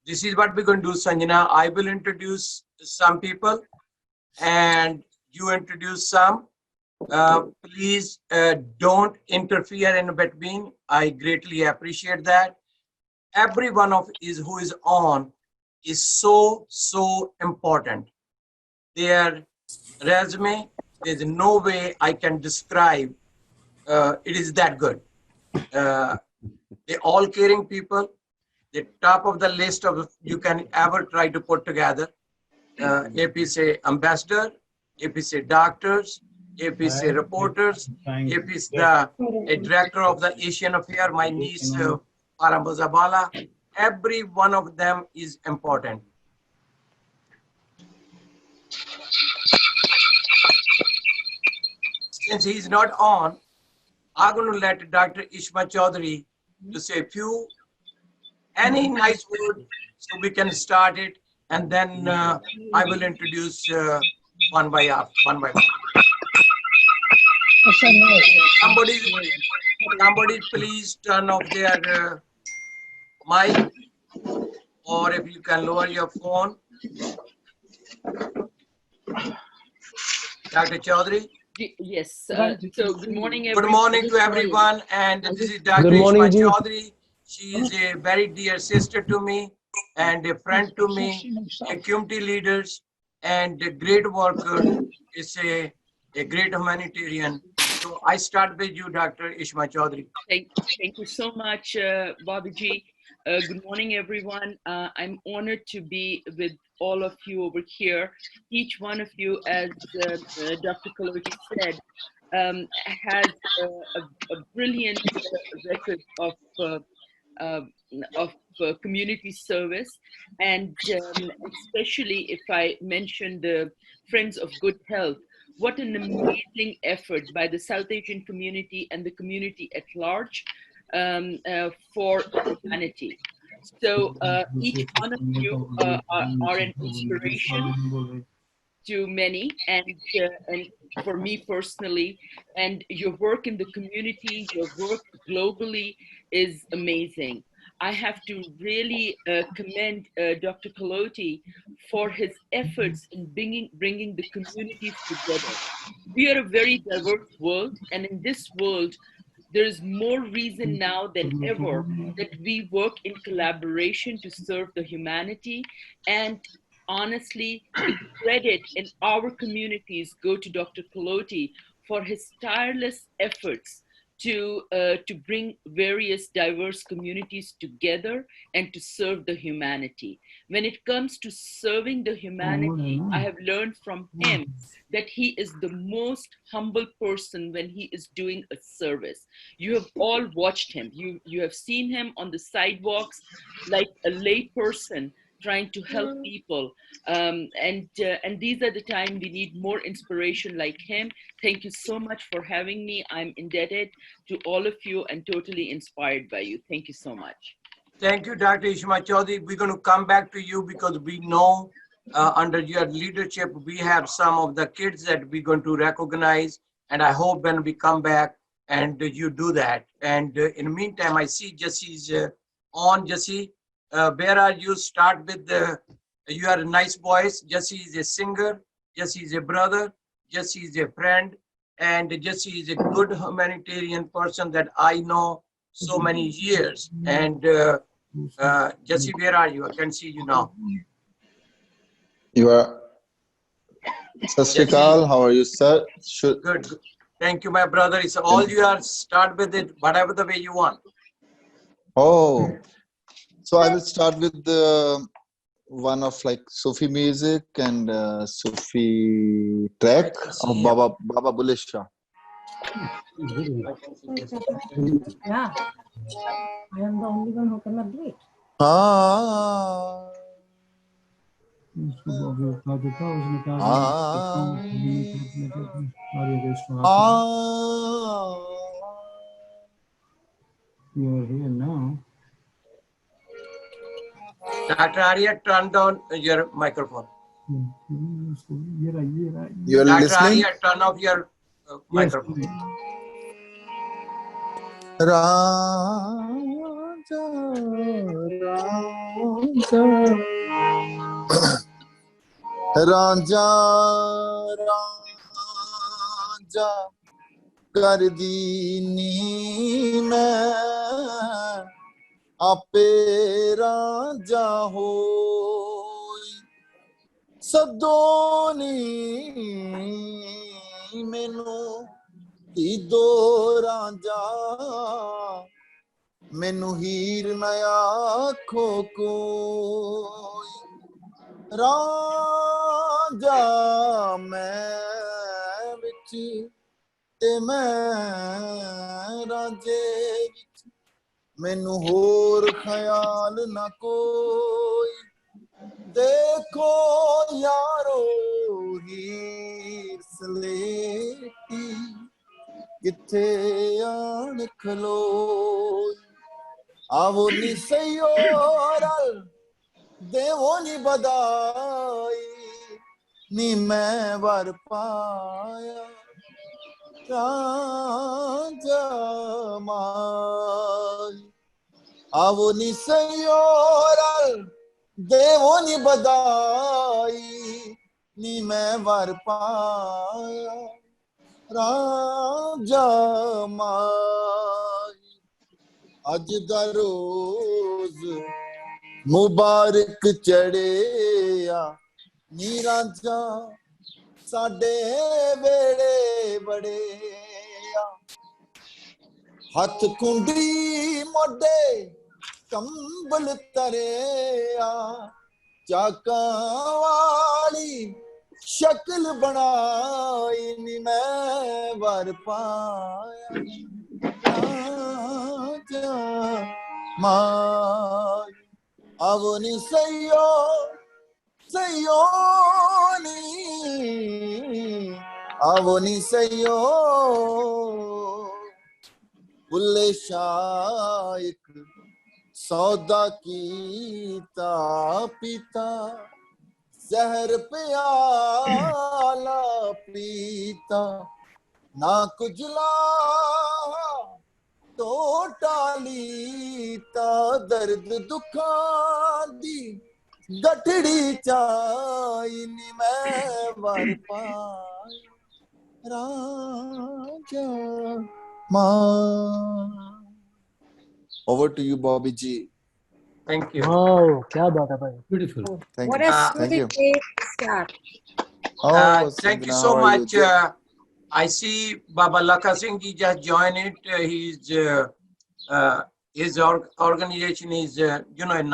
this is what we're going to do, Sanjana. I will introduce some people and you introduce some. Please don't interfere in between. I greatly appreciate that. Every one of who is on is so important. Their resume, there's no way I can describe. It is that good. They're all caring people. The top of the list of you can ever try to put together. APC ambassador, APC doctors, APC reporters, APC the director of the Asian Affair, my niece Paramuzabala. Every one of them is important. Since he's not on, I'm going to let Dr. Isma Chaudhry to say a few, any nice word so we can start it, and then I will introduce one by one. Somebody please turn off their mic, or if you can lower your phone. Dr. Chaudhry? Yes. So good morning, everyone. Good morning to everyone, and this is Dr. Isma Chaudhry. She is a very dear sister to me and a friend to me, a community leader and a great worker. Is a great humanitarian. So I start with you, Dr. Isma Chaudhry. Thank you so much, Babaji. Good morning, everyone. I'm honored to be with all of you over here. Each one of you, as Dr. Kalotee said, has a brilliant record of community service, and especially if I mention the Friends of Good Health. What an amazing effort by the South Asian community and the community at large for humanity. So each one of you are an inspiration to many, and for me personally, and your work in the community, your work globally is amazing. I have to really commend Dr. Kalotee for his efforts in bringing the communities together. We are a very diverse world, and in this world, there is more reason now than ever that we work in collaboration to serve the humanity. And honestly, the credit in our communities go to Dr. Kalotee for his tireless efforts to bring various diverse communities together and to serve the humanity. When it comes to serving the humanity, I have learned from him that he is the most humble person when he is doing a service. You have all watched him. You have seen him on the sidewalks like a lay person trying to help people. And these are the time we need more inspiration like him. Thank you so much for having me. I'm indebted to all of you and totally inspired by you. Thank you so much. Thank you, Dr. Isma Chaudhry. We're going to come back to you because we know under your leadership, we have some of the kids that we're going to recognize. And I hope when we come back and you do that. And in the meantime, I see Jesse's on. Jesse, where are you? Start with you are a nice voice. Jesse is a singer. Jesse is a brother. Jesse is a friend. And Jesse is a good humanitarian person that I know so many years. And Jesse, where are you? I can see you now. You are. Sasrikal, how are you, sir? Good. Thank you, my brother. It's all you are. Start with it, whatever the way you want. Oh, so I will start with the one of like Sufi music and Sufi track of Baba Bulle Shah. Yeah, I am the only one who cannot do it. You are here now. Dr. Arya, turn down your microphone. You're Dr. listening? Arya, turn off your microphone. Ranjha Ranjha ਕਰਦੀ ਨੀ ਮੈਂ ਆਪੇ ਰਾਂਝਾ ਹੋਈ ਸਦੋਂ ਨੀ ਮੈਨੂੰ ਧੀਦੋ ਰਾਂਝਾ ਮੈਨੂੰ ਹੀਰ ਨਾ ਆਖੋ ਕੋਈ ਰਾਂਝਾ ਮੈਂ ਵਿੱਚ ਤੇ ਮੈਂ ਰਾਂਝੇ ਵਿੱਚ ਮੈਨੂੰ ਹੋਰ ਖਿਆਲ ਨਾ ਕੋਈ ਦੇਖੋ ਯਾਰੋ ਹੀਰ ਸਲੇਟੀ ਕਿੱਥੇ ਆਣ ਖਲੋਈ ਆਵੋ ਨੀ ਸਈਓ ਰਲ ਦੇਵੋ ਨੀ ਬਧਾਈ ਨੀ ਮੈਂ ਵਰ ਪਾਇਆ ਰਾਂਝਾ ਮਾਈ ਆਵੋ ਨੀ ਸਈਓ ਰਲ ਦੇਵੋ ਨੀ ਬਧਾਈ ਨੀ ਮੈਂ ਵਰ ਪਾਇਆ ਰਾਂਝਾ ਮਾਈ ਅੱਜ ਦਾ ਰੋਜ਼ ਮੁਬਾਰਕ ਚੜਿਆ ਨੀ ਰਾਂਝਾ ਸਾਡੇ ਵੇੜੇ ਬੜਿਆ ਹੱਥ ਕੁੰਡੀ ਮੋਢੇ ਕੰਬਲ ਤਰਿਆ ਚਾਕਾਂ ਵਾਲੀ ਸ਼ਕਲ ਬਣਾਈ ਨੀ ਮੈਂ ਵਰ ਪਾਇਆ ਰਾਂਝਾ ਮਾਈ ਆਵੋ ਨੀ ਸਈਓ ਸਈਓ ਨੀ ਆਵੋ ਨੀ ਸਈਓ ਬੁੱਲੇ ਸ਼ਾਹ ਇੱਕ ਸੌਦਾ ਕੀਤਾ ਪੀਤਾ ਜ਼ਹਿਰ ਪਿਆਲਾ ਪੀਤਾ ਨਾ ਕੁਜਲਾ ਟੋਟਾ ਲੀਤਾ ਦਰਦ ਦੁੱਖਾਂ ਦੀ ਗਠੜੀ ਚਾਈ ਨੀ ਮੈਂ ਵਰ ਪਾਇਆ ਰਾਂਝਾ ਮਾਂ Over to you, Bobby G. Thank you. Wow, kya baat hai bhai. Beautiful. Thank What you. a Thank you. sweet start. Thank you Sanjana, so how are much. you? I see Baba Lakha Singh ji just joined it. His organization is, in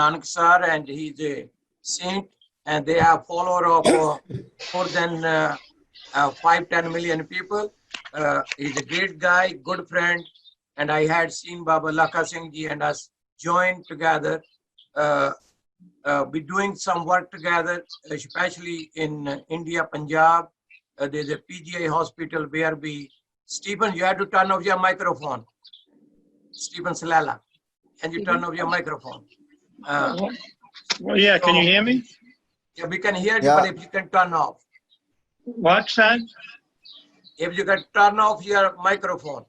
Nanaksar, and he's a saint, and they have follower of more than 5-10 million people. He's a great guy, good friend, and I had seen Baba Lakha Singh ji and us join together. Be doing some work together, especially in India, Punjab. There's a PGI hospital where Stephen, you have to turn off your microphone. Stephen Salala, can you turn off your microphone? Well, yeah, can you hear me? Yeah, we can hear you, Yeah. but if you can turn off. What's that? If you can turn off your microphone.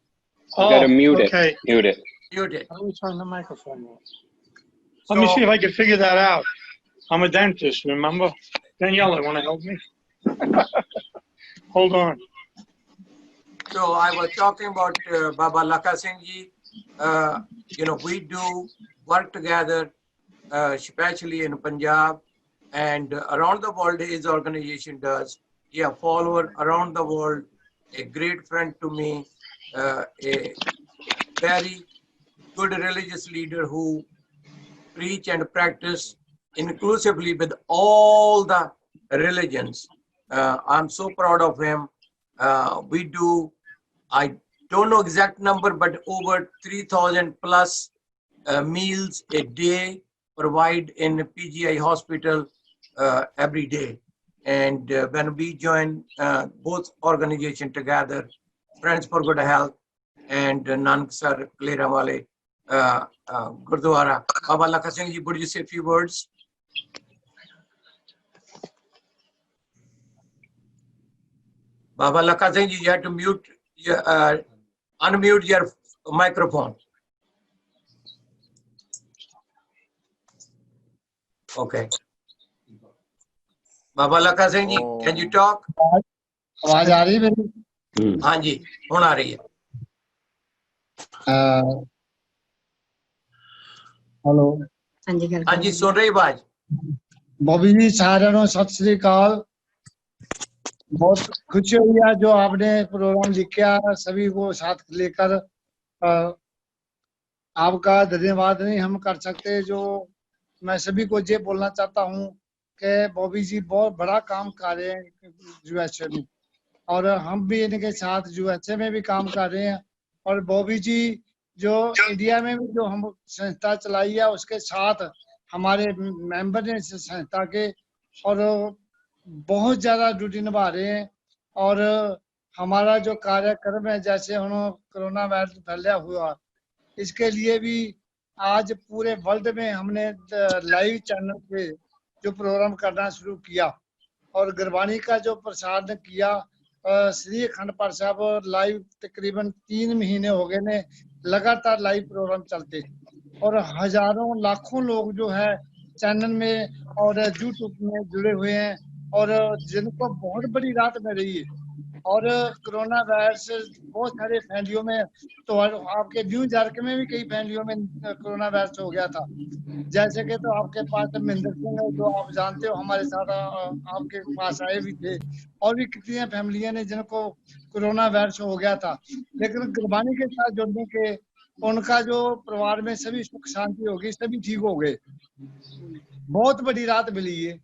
Oh, You gotta mute okay. it. Mute it. Mute it. How do we turn the microphone off? So, Let me see if I can figure that out. I'm a dentist, remember? Daniela, want to help me? Hold on. So I was talking about Baba Lakha Singh ji. We do work together, especially in Punjab and around the world. His organization does. He a follower around the world, a great friend to me, a very good religious leader who preach and practice inclusively with all the religions. I'm so proud of him. We do, I don't know exact number, but over 3,000 plus meals a day provide in PGI hospital every day. And when we join both organizations together, Friends for Good Health and Nanak Sar Klerawale Gurdwara, Baba Lakha Singh ji, would you say a few words? Baba Lakha Singh ji, you have to unmute your microphone. Okay. Baba Lakha Singh ji, can you talk? आवाज आ रही है मेरी? हाँ जी, ਹੁਣ आ रही है. Hello हाँ जी, सुन रही आवाज. बॉबी जी साਰਿਆਂ ਨੂੰ सत श्री अकाल। बहुत खुशी हुई है जो आपने प्रोग्राम लिखा, सभी को साथ लेकर। आपका धन्यवाद नहीं हम कर सकते। जो मैं सभी को ये बोलना चाहता हूँ कि बॉबी जी बहुत बड़ा काम कर रहे हैं यूएसए में, और हम भी इनके साथ यूएसए में भी काम कर रहे हैं। और बॉबी जी जो इंडिया में भी जो हम संस्था चलाई है उसके साथ हमारे मेंबर ने इस संस्था के, और बहुत ज्यादा ड्यूटी निभा रहे हैं। और हमारा जो कार्यक्रम है, जैसे हम कोरोना वायरस फैला हुआ, इसके लिए भी आज पूरे वर्ल्ड में हमने लाइव चैनल पे जो प्रोग्राम करना शुरू किया, और गुरबानी का जो प्रसारण किया। श्री अखंड पाठ साहब लाइव तकरीबन 3 महीने हो गए ने लगातार लाइव प्रोग्राम चलते, और हजारों लाखों लोग जो है चैनल में और यूट्यूब में जुड़े हुए हैं, और जिनको बहुत बड़ी रात में रही है। और कोरोना वायरस बहुत सारे फैमिलियों में, तो आपके न्यूयॉर्क में भी कई फैमिलियों में कोरोना वायरस हो गया था। जैसे कि तो आपके पास महेंद्र सिंह है, जो आप जानते हो हमारे साथ आपके पास आए भी थे, और भी कितनी फैमिलियां ने जिनको कोरोना वायरस हो गया था, लेकिन कुर्बानी के साथ जुड़ने के उनका जो परिवार में सभी सुख शांति हो गई, सभी ठीक हो गए। बहुत बड़ी रात मिली है।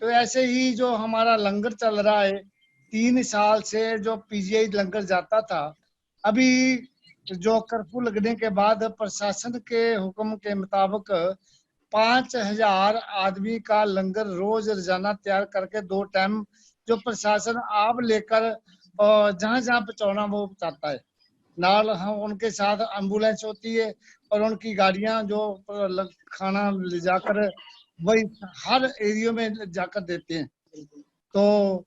तो ऐसे ही जो हमारा लंगर चल रहा है, 3 साल से जो पीजीआई लंगर जाता था, अभी जो कर्फ्यू लगने के बाद प्रशासन के हुक्म के मुताबिक 5000 आदमी का लंगर रोज रोजाना तैयार करके 2 टाइम जो प्रशासन आप लेकर जहां जहां पहुंचाना वो चाहता है। नाल हम उनके साथ एम्बुलेंस होती है, और उनकी गाड़ियां जो खाना ले जाकर वही हर एरिया में जाकर देते हैं। तो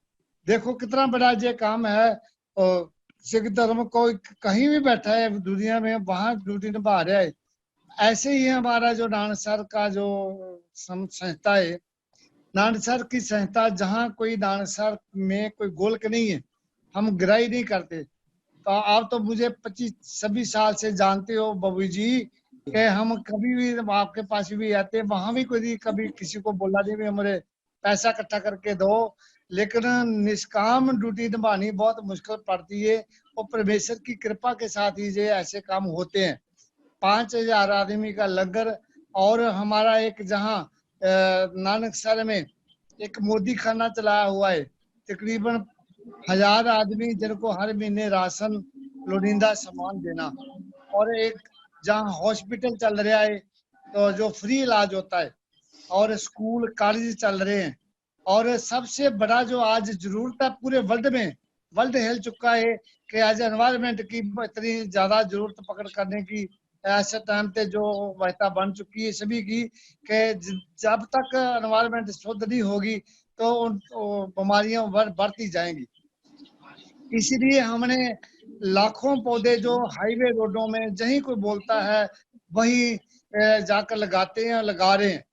देखो कितना बड़ा ये काम है। और सिख धर्म कोई कहीं भी बैठा है दुनिया में, वहां ड्यूटी निभा रहा है। ऐसे ही हमारा जो नानसर का जो संस्था है, नानसर की संस्था, जहाँ कोई नानसर में कोई गोलक नहीं है, हम गिराई नहीं करते। तो आप तो मुझे 25-26 साल से जानते हो बबू जी, कि हम कभी भी आपके पास भी आते, वहां भी कोई कभी किसी को बोला नहीं भी हमारे पैसा इकट्ठा करके दो, लेकिन निष्काम ड्यूटी निभानी बहुत मुश्किल पड़ती है, और परमेश्वर की कृपा के साथ ही ये ऐसे काम होते हैं। 5000 आदमी का लंगर, और हमारा एक जहाँ नानकसर में एक मोदी खाना चलाया हुआ है, तकरीबन 1000 आदमी जिनको हर महीने राशन लोड़ींदा सामान देना, और एक जहाँ हॉस्पिटल चल रहा है तो जो फ्री इलाज होता है, और स्कूल कॉलेज चल रहे हैं। और सबसे बड़ा जो आज जरूरत है पूरे वर्ल्ड में, वर्ल्ड हिल चुका है कि आज एनवायरनमेंट की इतनी ज्यादा जरूरत पकड़ करने की ऐसे टाइम पे जो वायता बन चुकी है सभी की, कि जब तक एनवायरनमेंट शुद्ध नहीं होगी तो बीमारियां बढ़ती जाएंगी। इसलिए हमने लाखों पौधे जो हाईवे रोडों में जहीं कोई बोलता है वहीं जाकर लगाते हैं, लगा रहे हैं।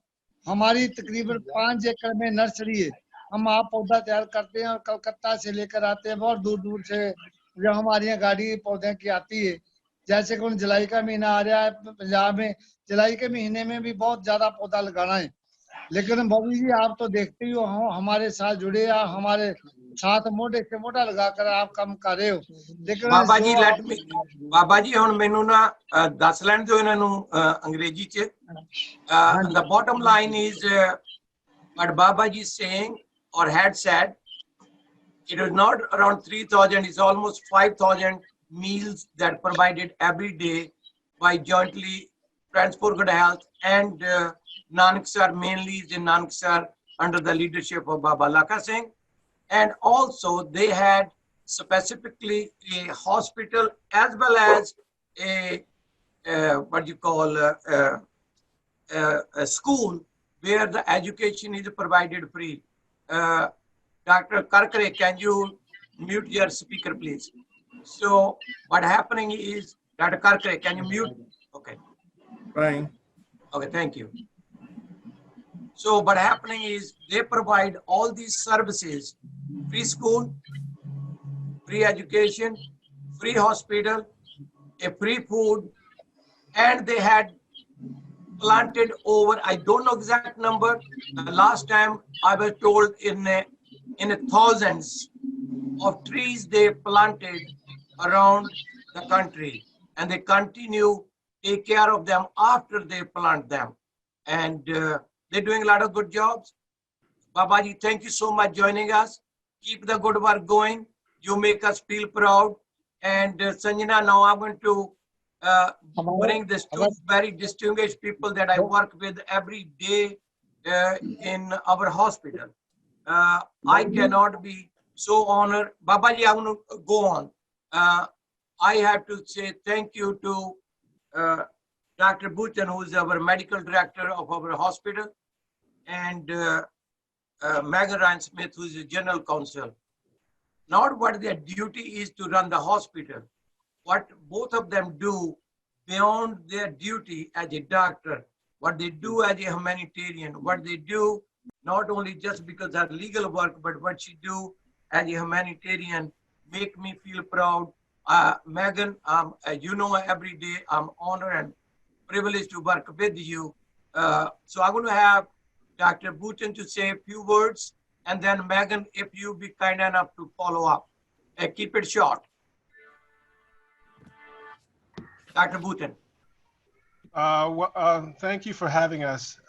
हमारी तकरीबन 5 एकड़ में नर्सरी है। हम आप पौधा तैयार करते हैं और कलकत्ता से लेकर आते हैं, बहुत दूर दूर से जो हमारे यहाँ गाड़ी पौधे की आती है। जैसे कि जुलाई का महीना आ रहा है पंजाब में, जुलाई के महीने में भी बहुत ज्यादा पौधा लगाना है। लेकिन बॉबी जी आप तो देखते ही हो, हमारे साथ जुड़े, आप हमारे साथ मोटे से मोटा लगाकर आप काम कर रहे हो। लेकिन ਬਾਬਾ ਜੀ ਲੈਟ ਮੀ, ਬਾਬਾ ਜੀ ਹੁਣ ਮੈਨੂੰ ਨਾ ਦੱਸ ਲੈਣ ਦਿਓ ਇਹਨਾਂ ਨੂੰ ਅੰਗਰੇਜ਼ੀ ਚ। The bottom line is what Baba ji is saying or had said, it is not around 3000, it's almost 5000 meals that provided every day by jointly Friends for Good Health and Nanaksar, mainly is in Nanaksar under the leadership of Baba Lakha Singh. And also they had specifically a hospital as well as a what you call a school where the education is provided free. Dr. Karkare, can you mute your speaker, please? So what happening is, Dr. Karkare, can you mute? Okay. Fine. Okay, thank you. So what happening is they provide all these services, free school, free education, free hospital, a free food, and they had planted over, I don't know exact number. Last time I was told in thousands of trees they planted around the country, and they continue take care of them after they plant them. And they're doing a lot of good jobs. Babaji, thank you so much joining us. Keep the good work going. You make us feel proud. And Sanjana, now I'm going to bring these two very distinguished people that I work with every day in our hospital. I cannot be so honored. Babaji, I'm going to go on. I have to say thank you to Dr. Bhutan, who is our medical director of our hospital, and Megan Ryan Smith, who is the general counsel. Not what their duty is to run the hospital, what both of them do beyond their duty as a doctor, what they do as a humanitarian, what they do not only just because of legal work, but what she do as a humanitarian make me feel proud. Megan, you know, every day I'm honored and privileged to work with you. So I'm going to have Dr. Bhutan to say a few words, and then Megan, if you be kind enough to follow up. Keep it short. Dr. Bhutan. Thank you for having us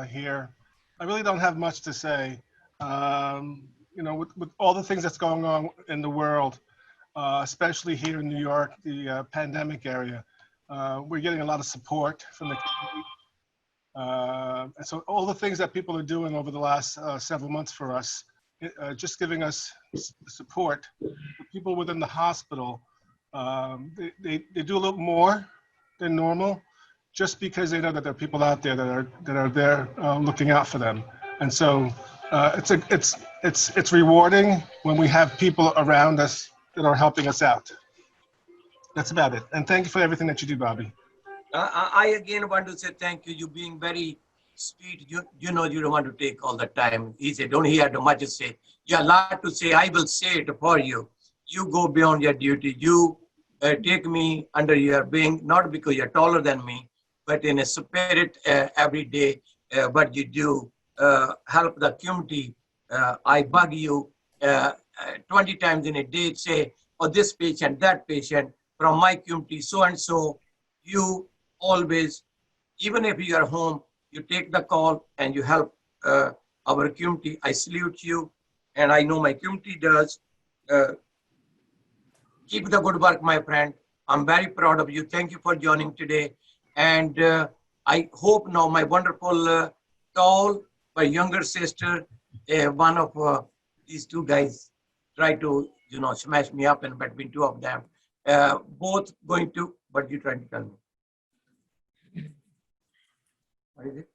here. I really don't have much to say. You know, with all the things that's going on in the world, especially here in New York, the pandemic area, we're getting a lot of support from the community. And so all the things that people are doing over the last several months for us, just giving us support. The people within the hospital, they do a little more than normal, just because they know that there are people out there that are there looking out for them. And so it's rewarding when we have people around us that are helping us out. That's about it. And thank you for everything that you do, Bobby. I again want to say thank you. You being very sweet. You know you don't want to take all the time. He said, don't hear too much to say. You have a lot to say. I will say it for you. You go beyond your duty. You take me under your wing, not because you're taller than me, but in a spirit every day. What you do, help the community. I bug you 20 times in a day, say, oh, this patient, that patient from my community, so and so. You always, even if you are home, you take the call and you help our community. I salute you, and I know my community does. Keep the good work, my friend. I'm very proud of you. Thank you for joining today. And I hope now my wonderful, tall, my younger sister, one of these two guys try to, you know, smash me up in between two of them. Both going to, what are you trying to tell me? What is it?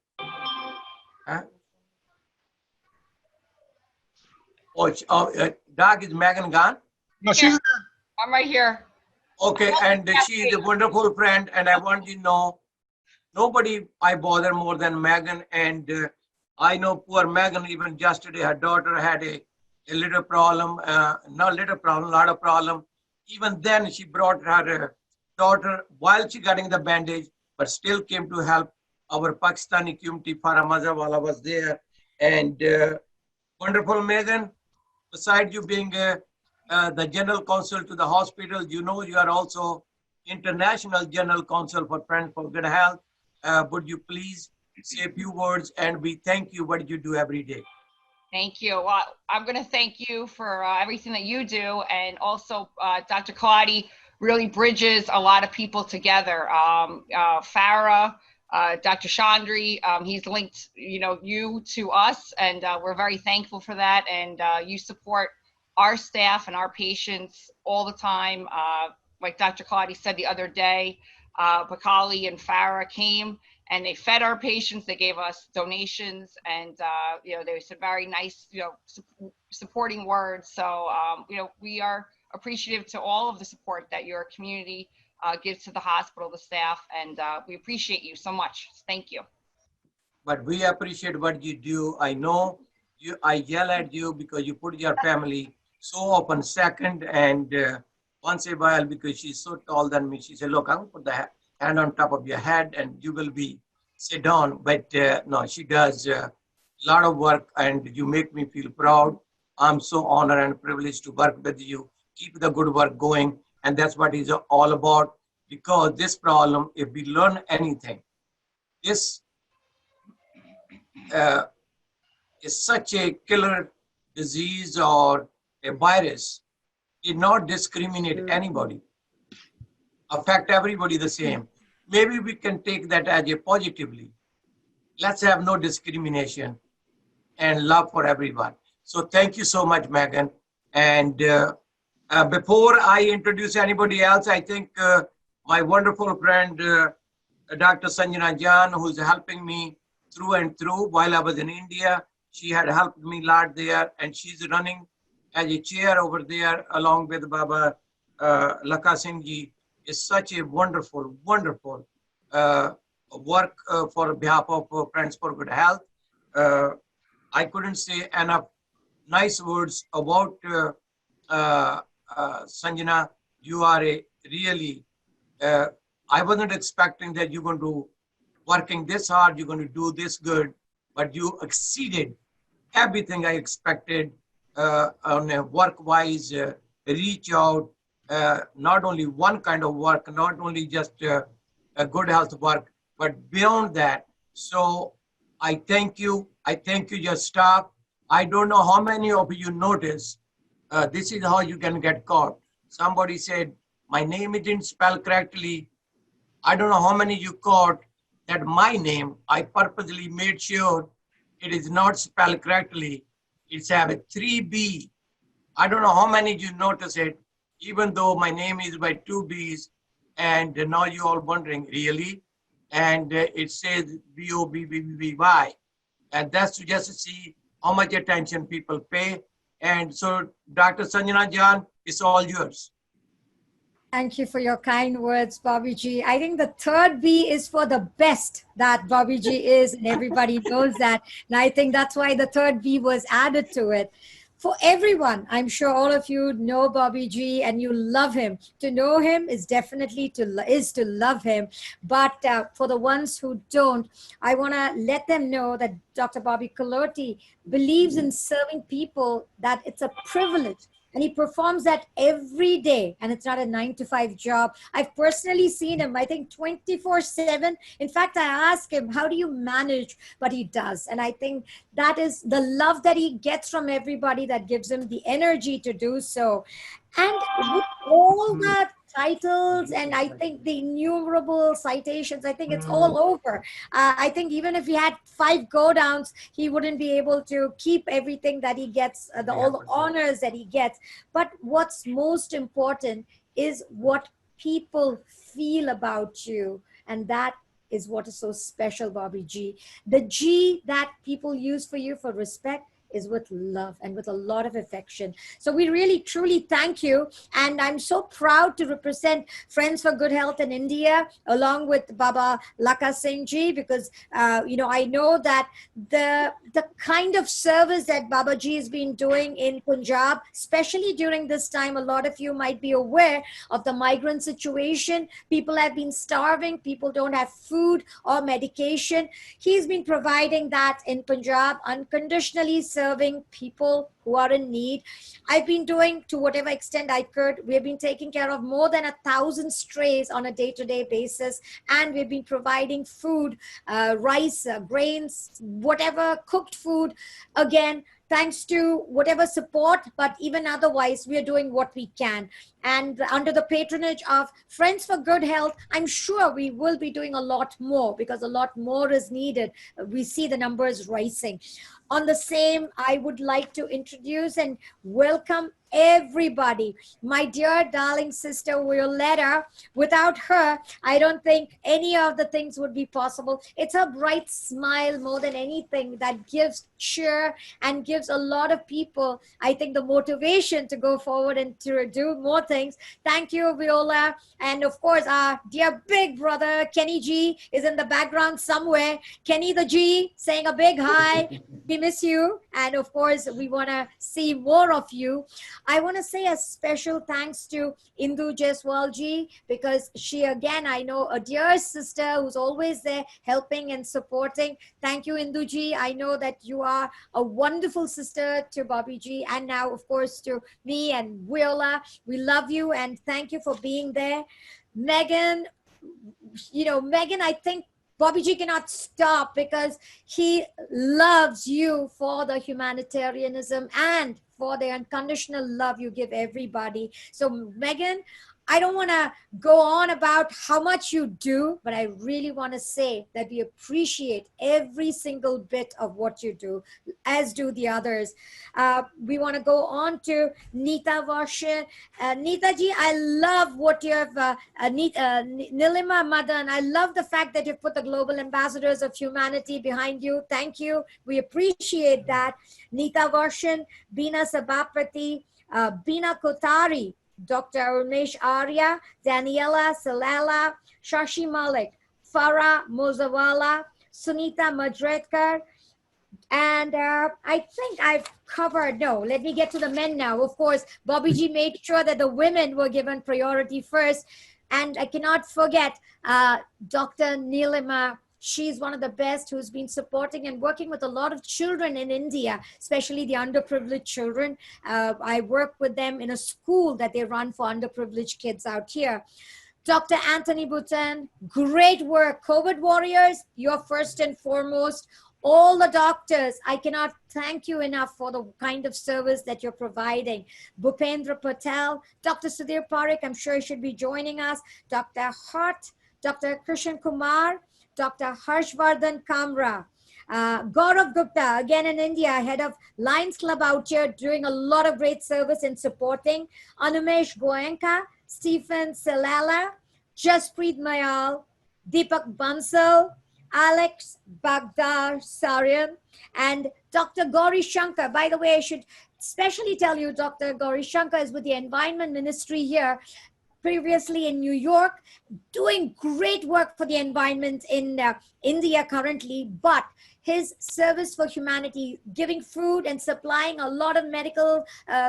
Huh? Doug, is Megan gone? No, she's. I'm right here. Okay, and she's a wonderful friend, and I want you to know, nobody I bother more than Megan, and I know poor Megan, even yesterday, her daughter had a little problem, not little problem, lot of problem. Even then, she brought her daughter while she getting the bandage, but still came to help. Our Pakistani community, Farah Mazawala was there, and wonderful Megan. Besides you being the general counsel to the hospital, you know you are also international general counsel for Friends for Good Health. Would you please say a few words, and we thank you what you do every day. Thank you. Well, I'm going to thank you for everything that you do, and also Dr. Kalotee really bridges a lot of people together. Farah, Dr. Chaudhry, he's linked, you to us, and we're very thankful for that. And you support our staff and our patients all the time. Like Dr. Kalotee said the other day, Bakali and Farah came and they fed our patients. They gave us donations, and they said very nice, supporting words. So we are appreciative to all of the support that your community gives to the hospital, the staff, and we appreciate you so much. Thank you. but we appreciate what you do. I know I yell at you because you put your family so often second, and once in a while, because she's so tall than me, she said, look, I'm going to put the hand on top of your head and you will be sit down. But no, she does a lot of work and you make me feel proud. I'm so honored and privileged to work with you. Keep the good work going. And that's what it's all about, because this problem, if we learn anything, this is such a killer disease or a virus, did not discriminate anybody, affect everybody the same. Maybe we can take that as a positively. Let's have no discrimination and love for everyone. So thank you so much, Megan. And before I introduce anybody else, I think my wonderful friend, Dr. Sanjana Jon, who's helping me through and through while I was in India. She had helped me a lot there, and she's running as a chair over there along with Baba Laka Singh ji. Is such a wonderful, wonderful work for behalf of Friends for Good Health. I couldn't say enough nice words about Sanjana. You are a really, I wasn't expecting that you're going to working this hard, you're going to do this good, but you exceeded everything I expected on a work-wise, reach out, not only one kind of work, not only just a good health work, but beyond that. So I thank you. I thank you, your staff. I don't know how many of you notice, this is how you can get caught. Somebody said, my name isn't spelled correctly. I don't know how many you caught that my name, I purposely made sure it is not spelled correctly. It's have a 3B. I don't know how many you notice it, even though my name is by 2 B's, and now you all wondering, really? And it says B-O-B-B-B-Y. And that's to just see how much attention people pay. And so, Dr. Sanjana Jon, it's all yours. Thank you for your kind words, Bobby. I think the third B is for the best that Bobby is, and everybody knows that. And I think that's why the third B was added to it. For everyone, I'm sure all of you know Bobby and you love him. To know him is definitely to love him. But for the ones who don't, I want to let them know that Dr. Bobby Kalotee believes in serving people, that it's a privilege. And he performs that every day. And it's not a 9-to-5 job. I've personally seen him, I think 24/7. In fact, I asked him, how do you manage? But he does. And I think that is the love that he gets from everybody that gives him the energy to do so. And with all that titles and I think the innumerable citations, I think it's all over. I think even if he had 5 go-downs, he wouldn't be able to keep everything that he gets, all the honors that he gets. But what's most important is what people feel about you. And that is what is so special, Bobby G. The G that people use for you for respect is with love and with a lot of affection. So we really, truly thank you. And I'm so proud to represent Friends for Good Health in India, along with Baba Laka Singh Ji, because, I know that the kind of service that Baba Ji has been doing in Punjab, especially during this time, a lot of you might be aware of the migrant situation. People have been starving. People don't have food or medication. He's been providing that in Punjab unconditionally, serving people who are in need. I've been doing to whatever extent I could. We've been taking care of more than 1,000 strays on a day-to-day basis, and we've been providing food, rice, grains, whatever, cooked food, again, thanks to whatever support, but even otherwise, we are doing what we can. And under the patronage of Friends for Good Health, I'm sure we will be doing a lot more, because a lot more is needed. We see the numbers rising. On the same, I would like to introduce and welcome everybody. My dear darling sister Wioleta, without her, I don't think any of the things would be possible. It's her bright smile more than anything that gives cheer and gives a lot of people, I think, the motivation to go forward and to do more things. Thank you, Viola. And of course, our dear big brother, Kenny G, is in the background somewhere. Kenny the G saying a big hi. We miss you. And of course, we want to see more of you. I want to say a special thanks to Indu Jaiswal ji, because she, again, I know a dear sister who's always there helping and supporting. Thank you, Indu ji. I know that you are a wonderful sister to Bobby ji, and now, of course, to me and Viola. We love you and thank you for being there. Megan, Megan, I think Bobby ji cannot stop because he loves you for the humanitarianism and for the unconditional love you give everybody. So Megan, I don't want to go on about how much you do, but I really want to say that we appreciate every single bit of what you do, as do the others. We want to go on to Neeta Varsha. Neeta ji, I love what you have, Neelima Madan, I love the fact that you've put the Global Ambassadors of Humanity behind you. Thank you. We appreciate that. Neeta Varshan, Beena Sabapati, Beena Kothari, Dr. Urmesh ARYA, Daniela Salala, Shashi Malik, Farah Mozawala, Sunita Manjrekar, and I think I've covered, no, let me get to the men now. Of course, Bobby ji made sure that the women were given priority first. And I cannot forget Dr. Neelima. She's one of the best who's been supporting and working with a lot of children in India, especially the underprivileged children. I work with them in a school that they run for underprivileged kids out here. Dr. Anthony Bhutan, great work. COVID warriors, you're first and foremost. All the doctors, I cannot thank you enough for the kind of service that you're providing. Bhupendra Patel, Dr. Sudhir Parekh, I'm sure he should be joining us. Dr. Hart, Dr. Krishan Kumar, Dr. Harshvardhan Kamrah, Gaurav Gupta, again in India, head of Lions Club out here, doing a lot of great service in supporting. Anumesh Goenka, Stephen Selala, Jaspreet Mayal, Deepak Bansal, Alex Bagdar Sarian, and Dr. Gauri Shankar. By the way, I should especially tell you, Dr. Gauri Shankar is with the Environment Ministry here, previously in New York, doing great work for the environment in India currently, but his service for humanity, giving food and supplying a lot of medical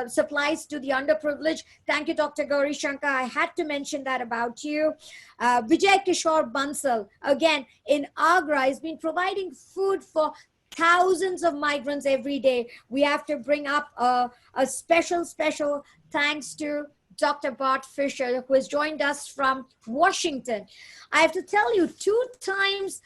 supplies to the underprivileged. Thank you, Dr. Gauri Shankar. I had to mention that about you. Vijay Kishore Bansal, again, in Agra, has been providing food for thousands of migrants every day. We have to bring up a special thanks to Dr. Bart Fisher, who has joined us from Washington. I have to tell you, 2 times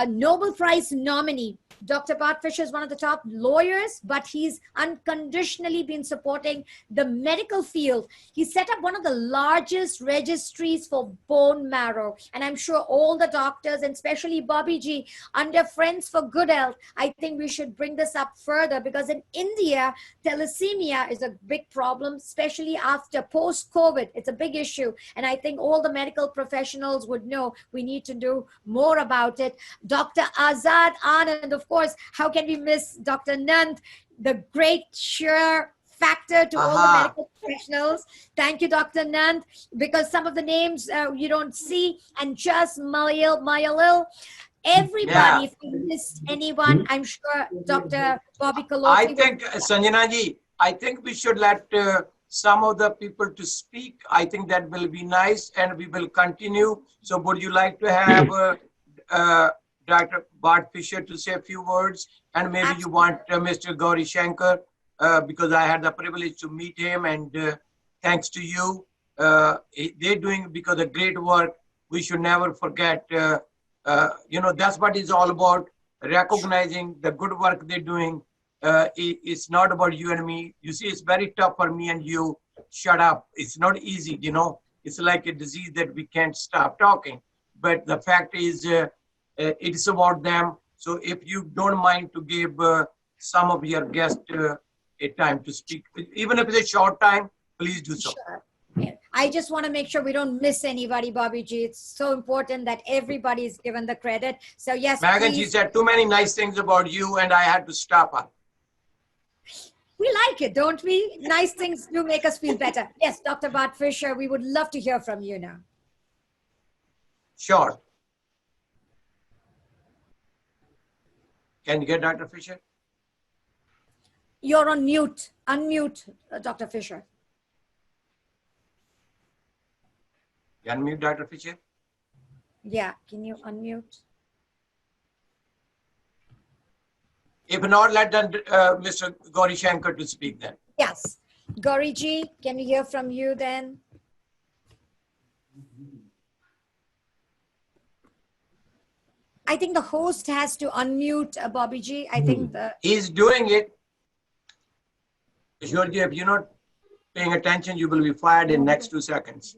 Nobel Prize nominee. Dr. Bart Fisher is one of the top lawyers, but he's unconditionally been supporting the medical field. He set up one of the largest registries for bone marrow. And I'm sure all the doctors, and especially Bobby G, under Friends for Good Health, I think we should bring this up further, because in India, thalassemia is a big problem, especially after post-COVID. It's a big issue. And I think all the medical professionals would know we need to do more about it. Dr. Azad Anand, of course, how can we miss Dr. Nand, the great sheer factor to all the medical professionals. Thank you, Dr. Nand, because some of the names you don't see, and just Mayalil, everybody, if you missed anyone, I'm sure Dr. Bobby Kalotee. I think, Sanjana ji, I think we should let some of the people to speak. I think that will be nice, and we will continue. So would you like to have Dr. Bart Fisher to say a few words, and maybe you want Mr. Gauri Shankar, because I had the privilege to meet him, and thanks to you, they're doing because of great work. We should never forget, that's what it's all about, recognizing the good work they're doing. It's not about you and me. You see, it's very tough for me and you. Shut up. It's not easy, It's like a disease that we can't stop talking. But the fact is, it's about them. So if you don't mind to give some of your guests a time to speak. Even if it's a short time, please do so. Sure. Yeah. I just want to make sure we don't miss anybody, Bobby G. It's so important that everybody is given the credit. So yes, Megan, she please. said too many nice things about you, and I had to stop her. We like it, don't we? Nice things do make us feel better. Yes, Dr. Bart Fisher, we would love to hear from you now. Sure. Can you get Dr. Fisher? You're on mute. Unmute, Dr. Fisher. You unmute Dr. Fisher? Yeah, can you unmute? If not, let Mr. Gauri Shankar to speak then. Yes. Gauri Ji, can we hear from you then? I think the host has to unmute Bobby G. I think He's doing it. Sure, if you're not paying attention, you will be fired in next 2 seconds.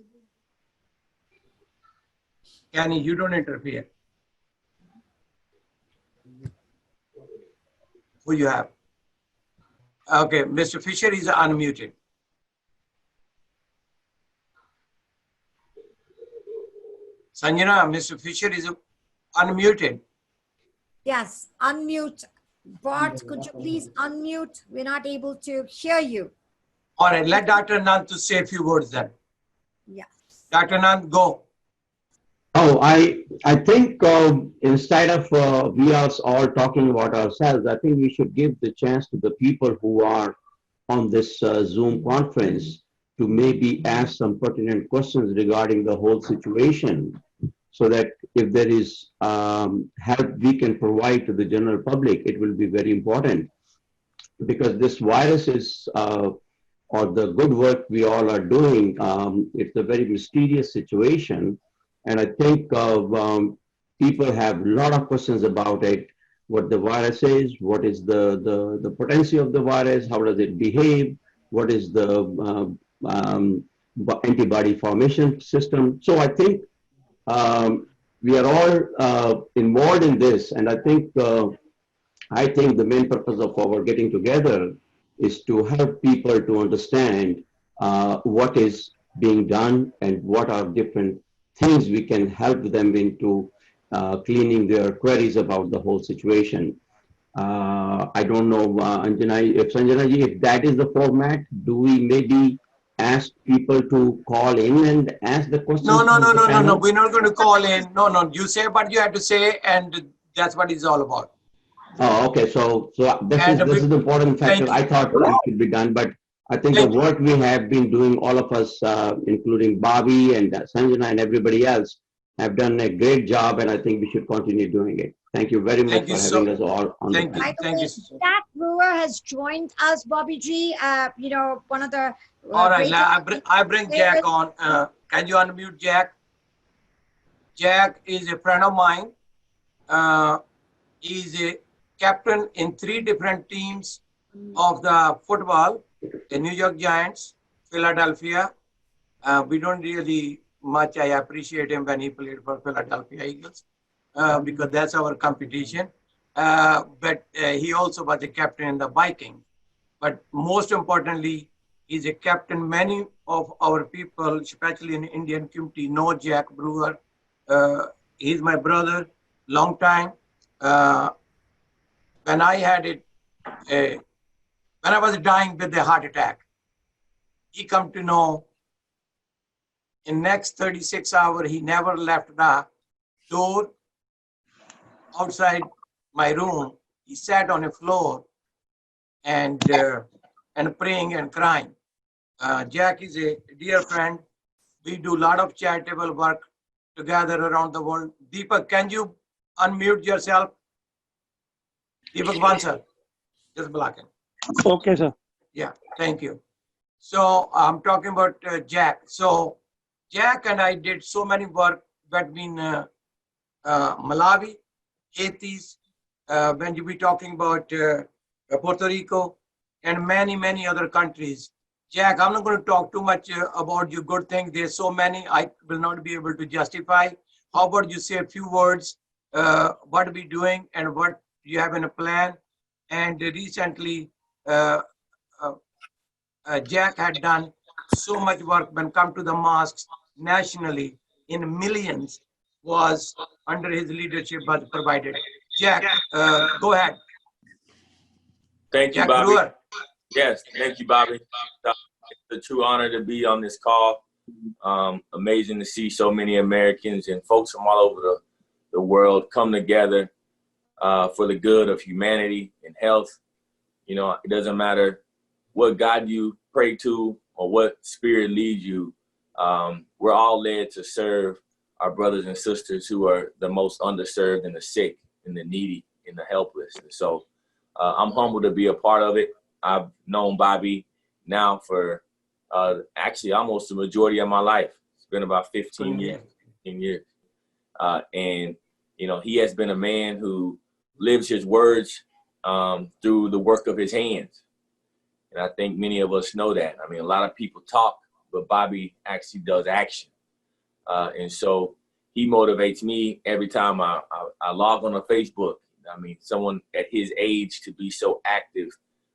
Kenny, you don't interfere. Who you have? Okay, Mr. Fisher is unmuted. Sanjana, Mr. Fisher is unmuted. Yes, unmute. Bart, could you please unmute? We're not able to hear you. All right, let Dr. Anand to say a few words then. Yes. Dr. Anand, go. Oh, I think instead of we are all talking about ourselves, I think we should give the chance to the people who are on this Zoom conference to maybe ask some pertinent questions regarding the whole situation, so that if there is help we can provide to the general public, it will be very important. Because this virus is, or the good work we all are doing, it's a very mysterious situation. And I think people have a lot of questions about it, what the virus is, what is the potency of the virus, how does it behave, what is the antibody formation system. So I think we are all involved in this, and I think the main purpose of our getting together is to help people to understand what is being done and what are different things we can help them into cleaning their queries about the whole situation. I don't know, Sanjana ji, if that is the format, do we maybe ask people to call in and ask the questions? No. We're not going to call in. No. You say what you have to say, and that's what it's all about. Oh, okay. So this is the important factor. I thought it could be done, but I think the work we have been doing, all of us, including Bobby and Sanjana and everybody else, have done a great job, and I think we should continue doing it. Thank you very much for having us all on the panel. By the way, Jack Brewer has joined us, Bobby G. You know, one of the all right, I bring Jack on. Can you unmute Jack? Jack is a friend of mine. He's a captain in 3 different teams of the football, the New York Giants, Philadelphia. We don't really much. I appreciate him when he played for Philadelphia Eagles because that's our competition. But he also was a captain in the Vikings. But most importantly, he's a captain. Many of our people, especially in the Indian community, know Jack Brewer. He's my brother, long time. When I had it, when I was dying with a heart attack, he come to know in next 36 hours, he never left the door outside my room. He sat on the floor and praying and crying. Jack is a dear friend. We do a lot of charitable work together around the world. Deepak, can you unmute yourself? Deepak Bansal, just blocking. Okay, sir. Yeah, thank you. So I'm talking about Jack. So Jack and I did so many work between Malawi, Haiti, when you be talking about Puerto Rico and many other countries. Jack, I'm not going to talk too much about your good things. There's so many I will not be able to justify. How about you say a few words, what are we doing and what you have in a plan? And recently, Jack had done so much work when come to the mosques nationally in millions was under his leadership was provided. Jack, go ahead. Thank you, Jack Bobby. Brewer. Yes, thank you, Bobby. It's a true honor to be on this call. Amazing to see so many Americans and folks from all over the world come together for the good of humanity and health. You know, it doesn't matter what God you pray to or what spirit leads you. We're all led to serve our brothers and sisters who are the most underserved and the sick and the needy and the helpless. And so I'm humbled to be a part of it. I've known Bobby now for actually almost the majority of my life. It's been about 15 years. And, you know, he has been a man who lives his words through the work of his hands. And I think many of us know that. I mean, a lot of people talk, but Bobby actually does action. And so he motivates me every time I log on a Facebook. I mean, someone at his age to be so active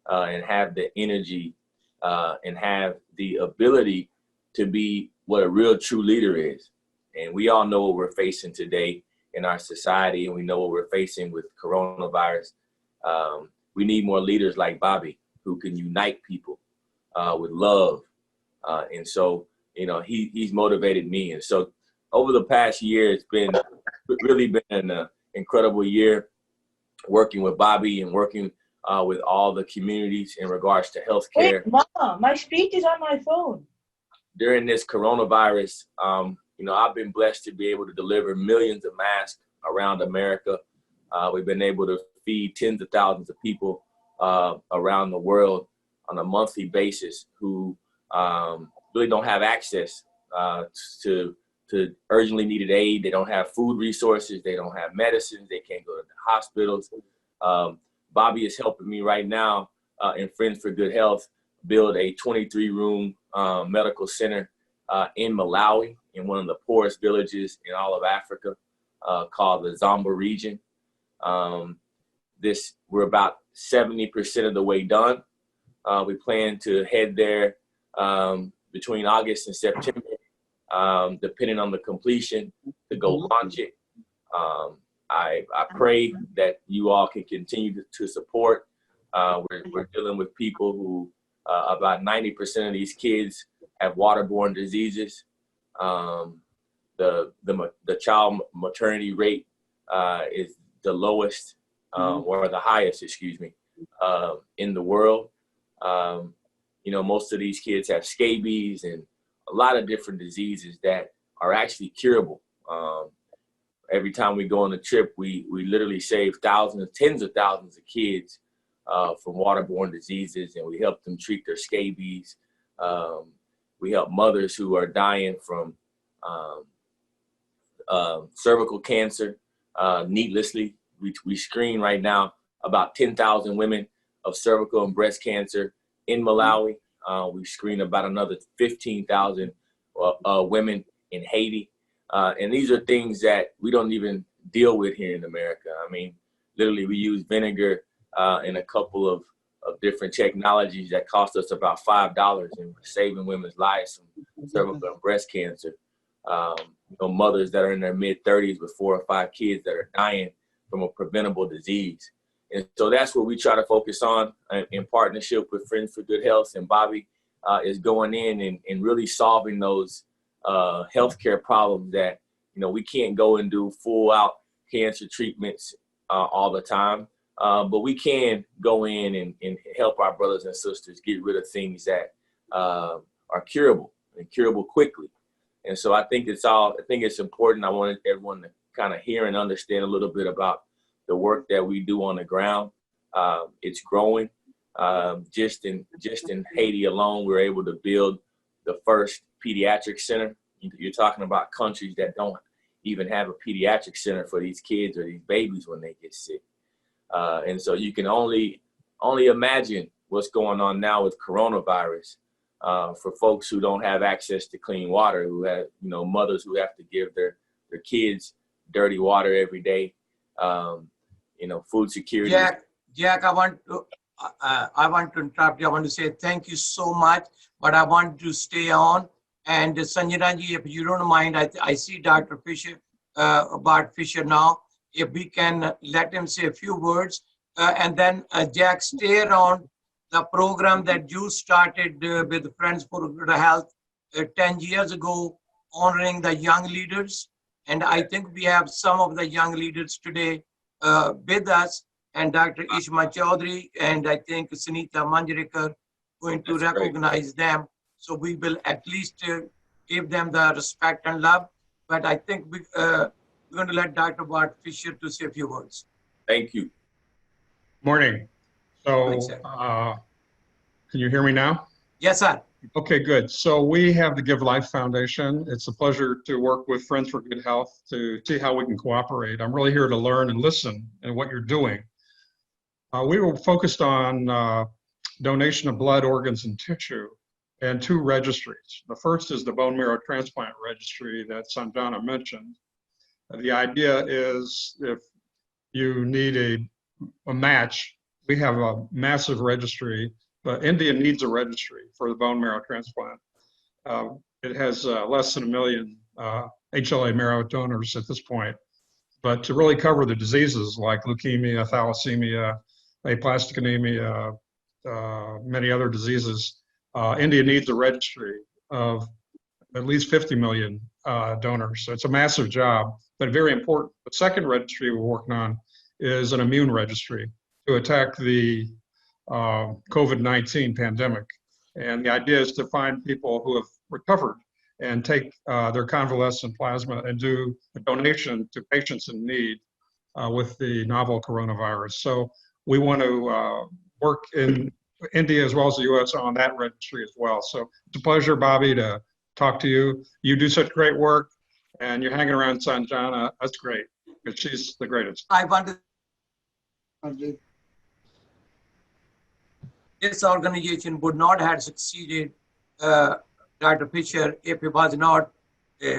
and have the energy and have the ability to be what a real true leader is. And we all know what we're facing today in our society, and we know what we're facing with coronavirus. We need more leaders like Bobby who can unite people with love. And so, you know, he's motivated me. And so over the past year, it's been really been an incredible year working with Bobby and working with all the communities in regards to healthcare. Wait, Mama, my speech is on my phone. During this coronavirus, you know, I've been blessed to be able to deliver millions of masks around America. We've been able to feed tens of thousands of people around the world on a monthly basis who really don't have access to urgently needed aid. They don't have food resources. They don't have medicines. They can't go to the hospitals. Bobby is helping me right now in Friends for Good Health build a 23-room medical center in Malawi, in one of the poorest villages in all of Africa, called the Zomba region. We're about 70% of the way done. We plan to head there between August and September, depending on the completion, to go launch it. I pray that you all can continue to support. We're dealing with people who, about 90% of these kids have waterborne diseases. The child maternity rate is the lowest, or the highest, excuse me, in the world. You know, most of these kids have scabies and a lot of different diseases that are actually curable. Every time we go on a trip, we literally save thousands, tens of thousands of kids from waterborne diseases, and we help them treat their scabies. We help mothers who are dying from cervical cancer needlessly. We screen right now about 10,000 women of cervical and breast cancer in Malawi. We screen about another 15,000 women in Haiti. And these are things that we don't even deal with here in America. I mean, literally we use vinegar and a couple of different technologies that cost us about $5, and we're saving women's lives from cervical and breast cancer. You know, mothers that are in their mid-30s with 4 or 5 kids that are dying from a preventable disease. And so that's what we try to focus on in partnership with Friends for Good Health. And Bobby is going in and really solving those healthcare problems that, you know, we can't go and do full out cancer treatments all the time. But we can go in and help our brothers and sisters get rid of things that are curable and curable quickly. And so I think it's important. I wanted everyone to kind of hear and understand a little bit about the work that we do on the ground. It's growing. Just in Haiti alone, we're able to build the first pediatric center. You're talking about countries that don't even have a pediatric center for these kids or these babies when they get sick. And so you can only imagine what's going on now with coronavirus for folks who don't have access to clean water, who have, you know, mothers who have to give their kids dirty water every day. You know, food security. Jack, I I want to interrupt you. I want to say thank you so much, but I want to stay on. And Sanjana ji, if you don't mind, I see Dr. Fisher, Bart Fisher now. If we can let him say a few words, and then Jack, stay around the program that you started with Friends for Good Health 10 years ago, honoring the young leaders. And I think we have some of the young leaders today with us, and Dr. Isma Chaudhry, and I think Sunita Manjrekar going to recognize them. So we will at least give them the respect and love. But I think we're going to let Dr. Bart Fisher to say a few words. Thank you. Morning. So, can you hear me now? Yes, sir. Okay, good. So we have the Give Life Foundation. It's a pleasure to work with Friends for Good Health to see how we can cooperate. I'm really here to learn and listen and what you're doing. We were focused on donation of blood, organs, and tissue, and 2 registries. The first is the bone marrow transplant registry that Sanjana mentioned. The idea is if you need a match, we have a massive registry, but India needs a registry for the bone marrow transplant. It has less than 1 million HLA marrow donors at this point. But to really cover the diseases like leukemia, thalassemia, aplastic anemia, many other diseases, India needs a registry of at least 50 million donors. So it's a massive job, but very important. The second registry we're working on is an immune registry to attack the COVID-19 pandemic. And the idea is to find people who have recovered and take their convalescent plasma and do a donation to patients in need with the novel coronavirus. So we want to work in India as well as the US on that registry as well. So it's a pleasure, Bobby, to talk to you. You do such great work, and you're hanging around Sanjana. That's great, because she's the greatest. I want to. This organization would not have succeeded, Dr. Fisher, if it was not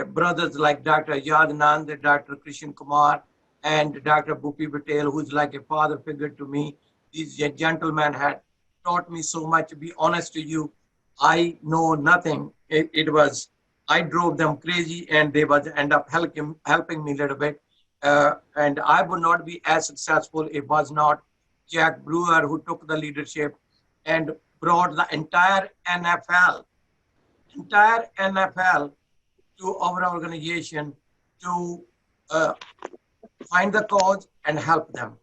brothers like Dr. Yadnand, Dr. Krishan Kumar, and Dr. Bhupi Patel, who's like a father figure to me. These gentlemen had taught me so much. To be honest to you, I know nothing. I drove them crazy, and they would end up helping me a little bit. And I would not be as successful if it was not Jack Brewer, who took the leadership and brought the entire NFL to our organization to find the cause and help them.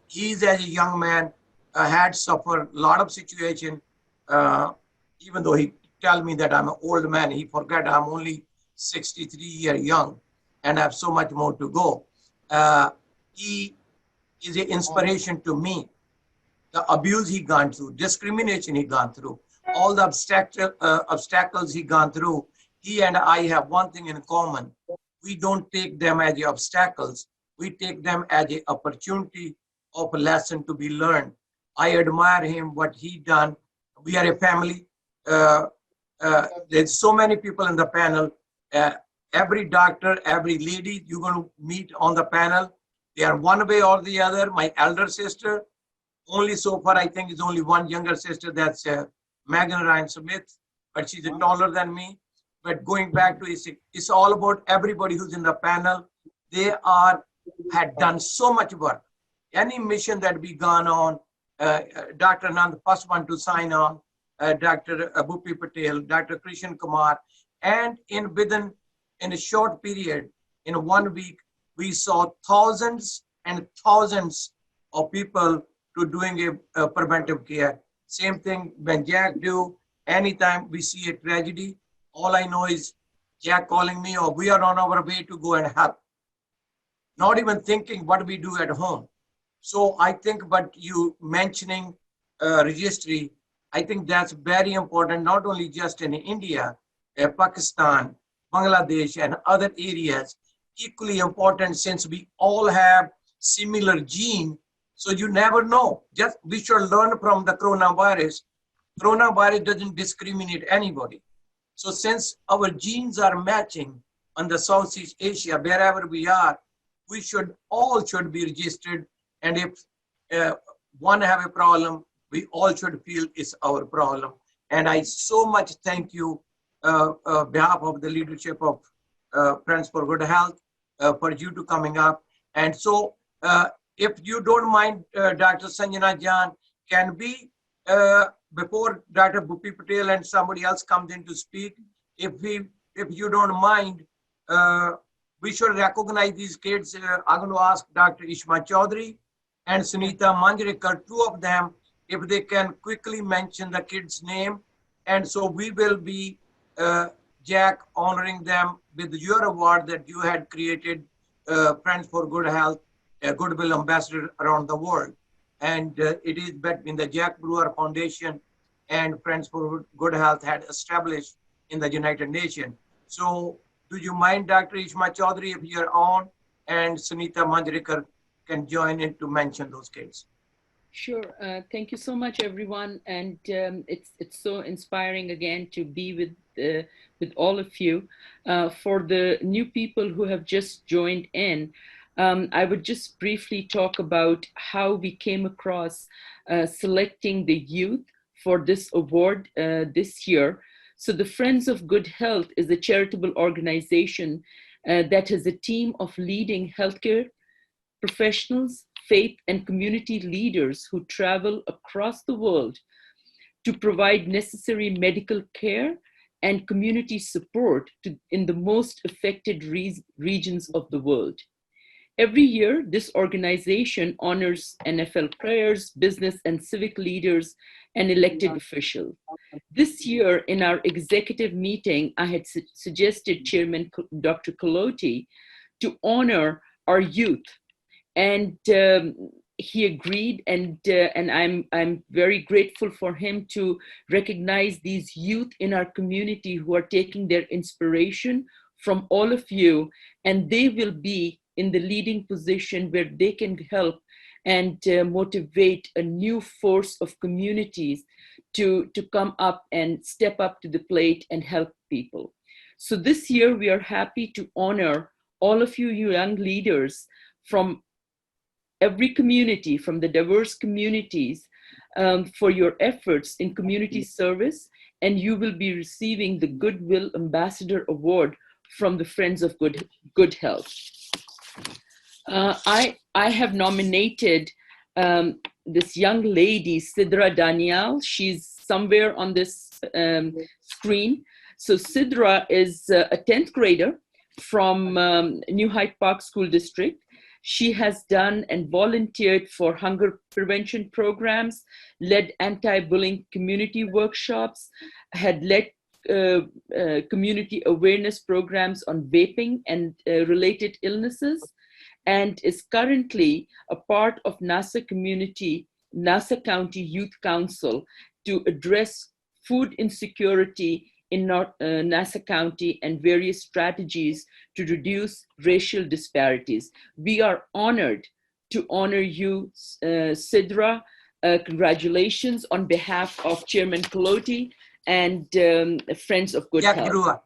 He's, as a young man, had suffered a lot of situation, even though he tell me that I'm an old man, he forget I'm only 63 years young and have so much more to go. He is an inspiration to me. The abuse he gone through, discrimination he gone through, all the obstacles he gone through, he and I have one thing in common. We don't take them as obstacles. We take them as an opportunity of a lesson to be learned. I admire him, what he done. We are a family. There's so many people in the panel. Every doctor, every lady you're going to meet on the panel, they are one way or the other. My elder sister, only so far I think is only one younger sister, that's Megan Ryan Smith, but she's taller than me. But going back to it's all about everybody who's in the panel. They had done so much work. Any mission that we gone on, Dr. Anand, the first one to sign on, Dr. Bhupi Patel, Dr. Krishan Kumar, and within a short period, in 1 week, we saw thousands and thousands of people to doing a preventive care. Same thing when Jack do. Anytime we see a tragedy, all I know is Jack calling me, or we are on our way to go and help. Not even thinking what we do at home. So I think, but you mentioning registry, I think that's very important, not only just in India, Pakistan, Bangladesh, and other areas. Equally important, since we all have similar gene. So you never know. Just we should learn from the coronavirus. Coronavirus doesn't discriminate anybody. So since our genes are matching on the Southeast Asia, wherever we are, we all should be registered. And if one have a problem, we all should feel is our problem. And I so much thank you behalf of the leadership of Friends for Good Health for you to coming up. And so if you don't mind, Dr. Sanjana Jon, can we, before Dr. Bhupi Patel and somebody else comes in to speak, if you don't mind, we should recognize these kids. I'm going to ask Dr. Isma Chaudhry and Sunita Manjrekar, two of them, if they can quickly mention the kid's name. And so we will be, Jack, honoring them with your award that you had created, Friends for Good Health, a Goodwill Ambassador around the world. And it is between the Jack Brewer Foundation and Friends for Good Health had established in the United Nations. So do you mind, Dr. Isma Chaudhry, if you're on, and Sunita Manjrekar can join in to mention those kids? Sure. Thank you so much, everyone. And it's so inspiring again to be with all of you. For the new people who have just joined in, I would just briefly talk about how we came across selecting the youth for this award this year. So the Friends of Good Health is a charitable organization that has a team of leading healthcare professionals, faith and community leaders who travel across the world to provide necessary medical care and community support in the most affected regions of the world. Every year, this organization honors NFL players, business and civic leaders, and elected officials. This year, in our executive meeting, I had suggested Chairman Dr. Kalotee to honor our youth. And he agreed, and I'm very grateful for him to recognize these youth in our community who are taking their inspiration from all of you, and they will be in the leading position where they can help and motivate a new force of communities to come up and step up to the plate and help people. So this year we are happy to honor all of you young leaders from every community, from the diverse communities, for your efforts in community service, and you will be receiving the Goodwill Ambassador Award from the Friends of Good Health. I have nominated this young lady, Sidra Daniel. She's somewhere on this screen. So Sidra is a 10th grader from New Hyde Park School District. She has done and volunteered for hunger prevention programs, led anti-bullying community workshops, had led community awareness programs on vaping and related illnesses, and is currently a part of Nassau County Youth Council to address food insecurity in Nassau County and various strategies to reduce racial disparities. We are honored to honor you, Sidra. Congratulations on behalf of Chairman Kalotee and Friends of Good Health. Jack Brewer.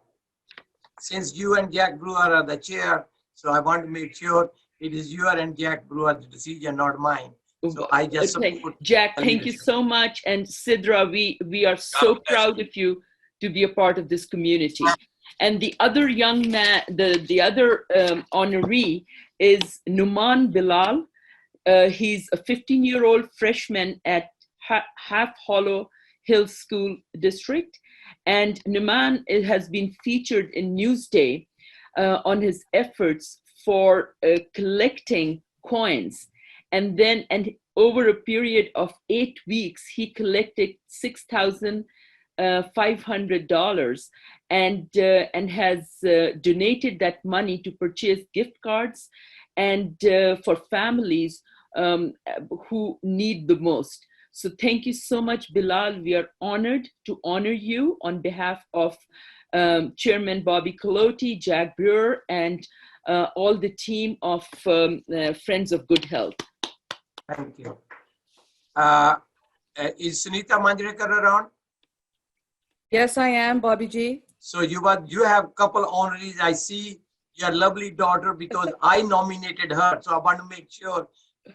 Since you and Jack Brewer are the chair, so I want to make sure it is your and Jack Brewer's decision, not mine. So I just support Jack, thank you so much. And Sidra, we are so proud of you to be a part of this community. And the other young man, the other honoree is Numan Bilal. He's a 15-year-old freshman at Half Hollow Hills School District. And Numan has been featured in Newsday on his efforts for collecting coins. And over a period of 8 weeks, he collected $6,500 and has donated that money to purchase gift cards and for families who need the most. So thank you so much, Bilal. We are honored to honor you on behalf of Chairman Bobby Kalotee, Jack Brewer, and all the team of Friends of Good Health. Thank you. Is Sunita Manjrekar around? Yes, I am, Bobby G. So you have a couple honorees. I see your lovely daughter because I nominated her. So I want to make sure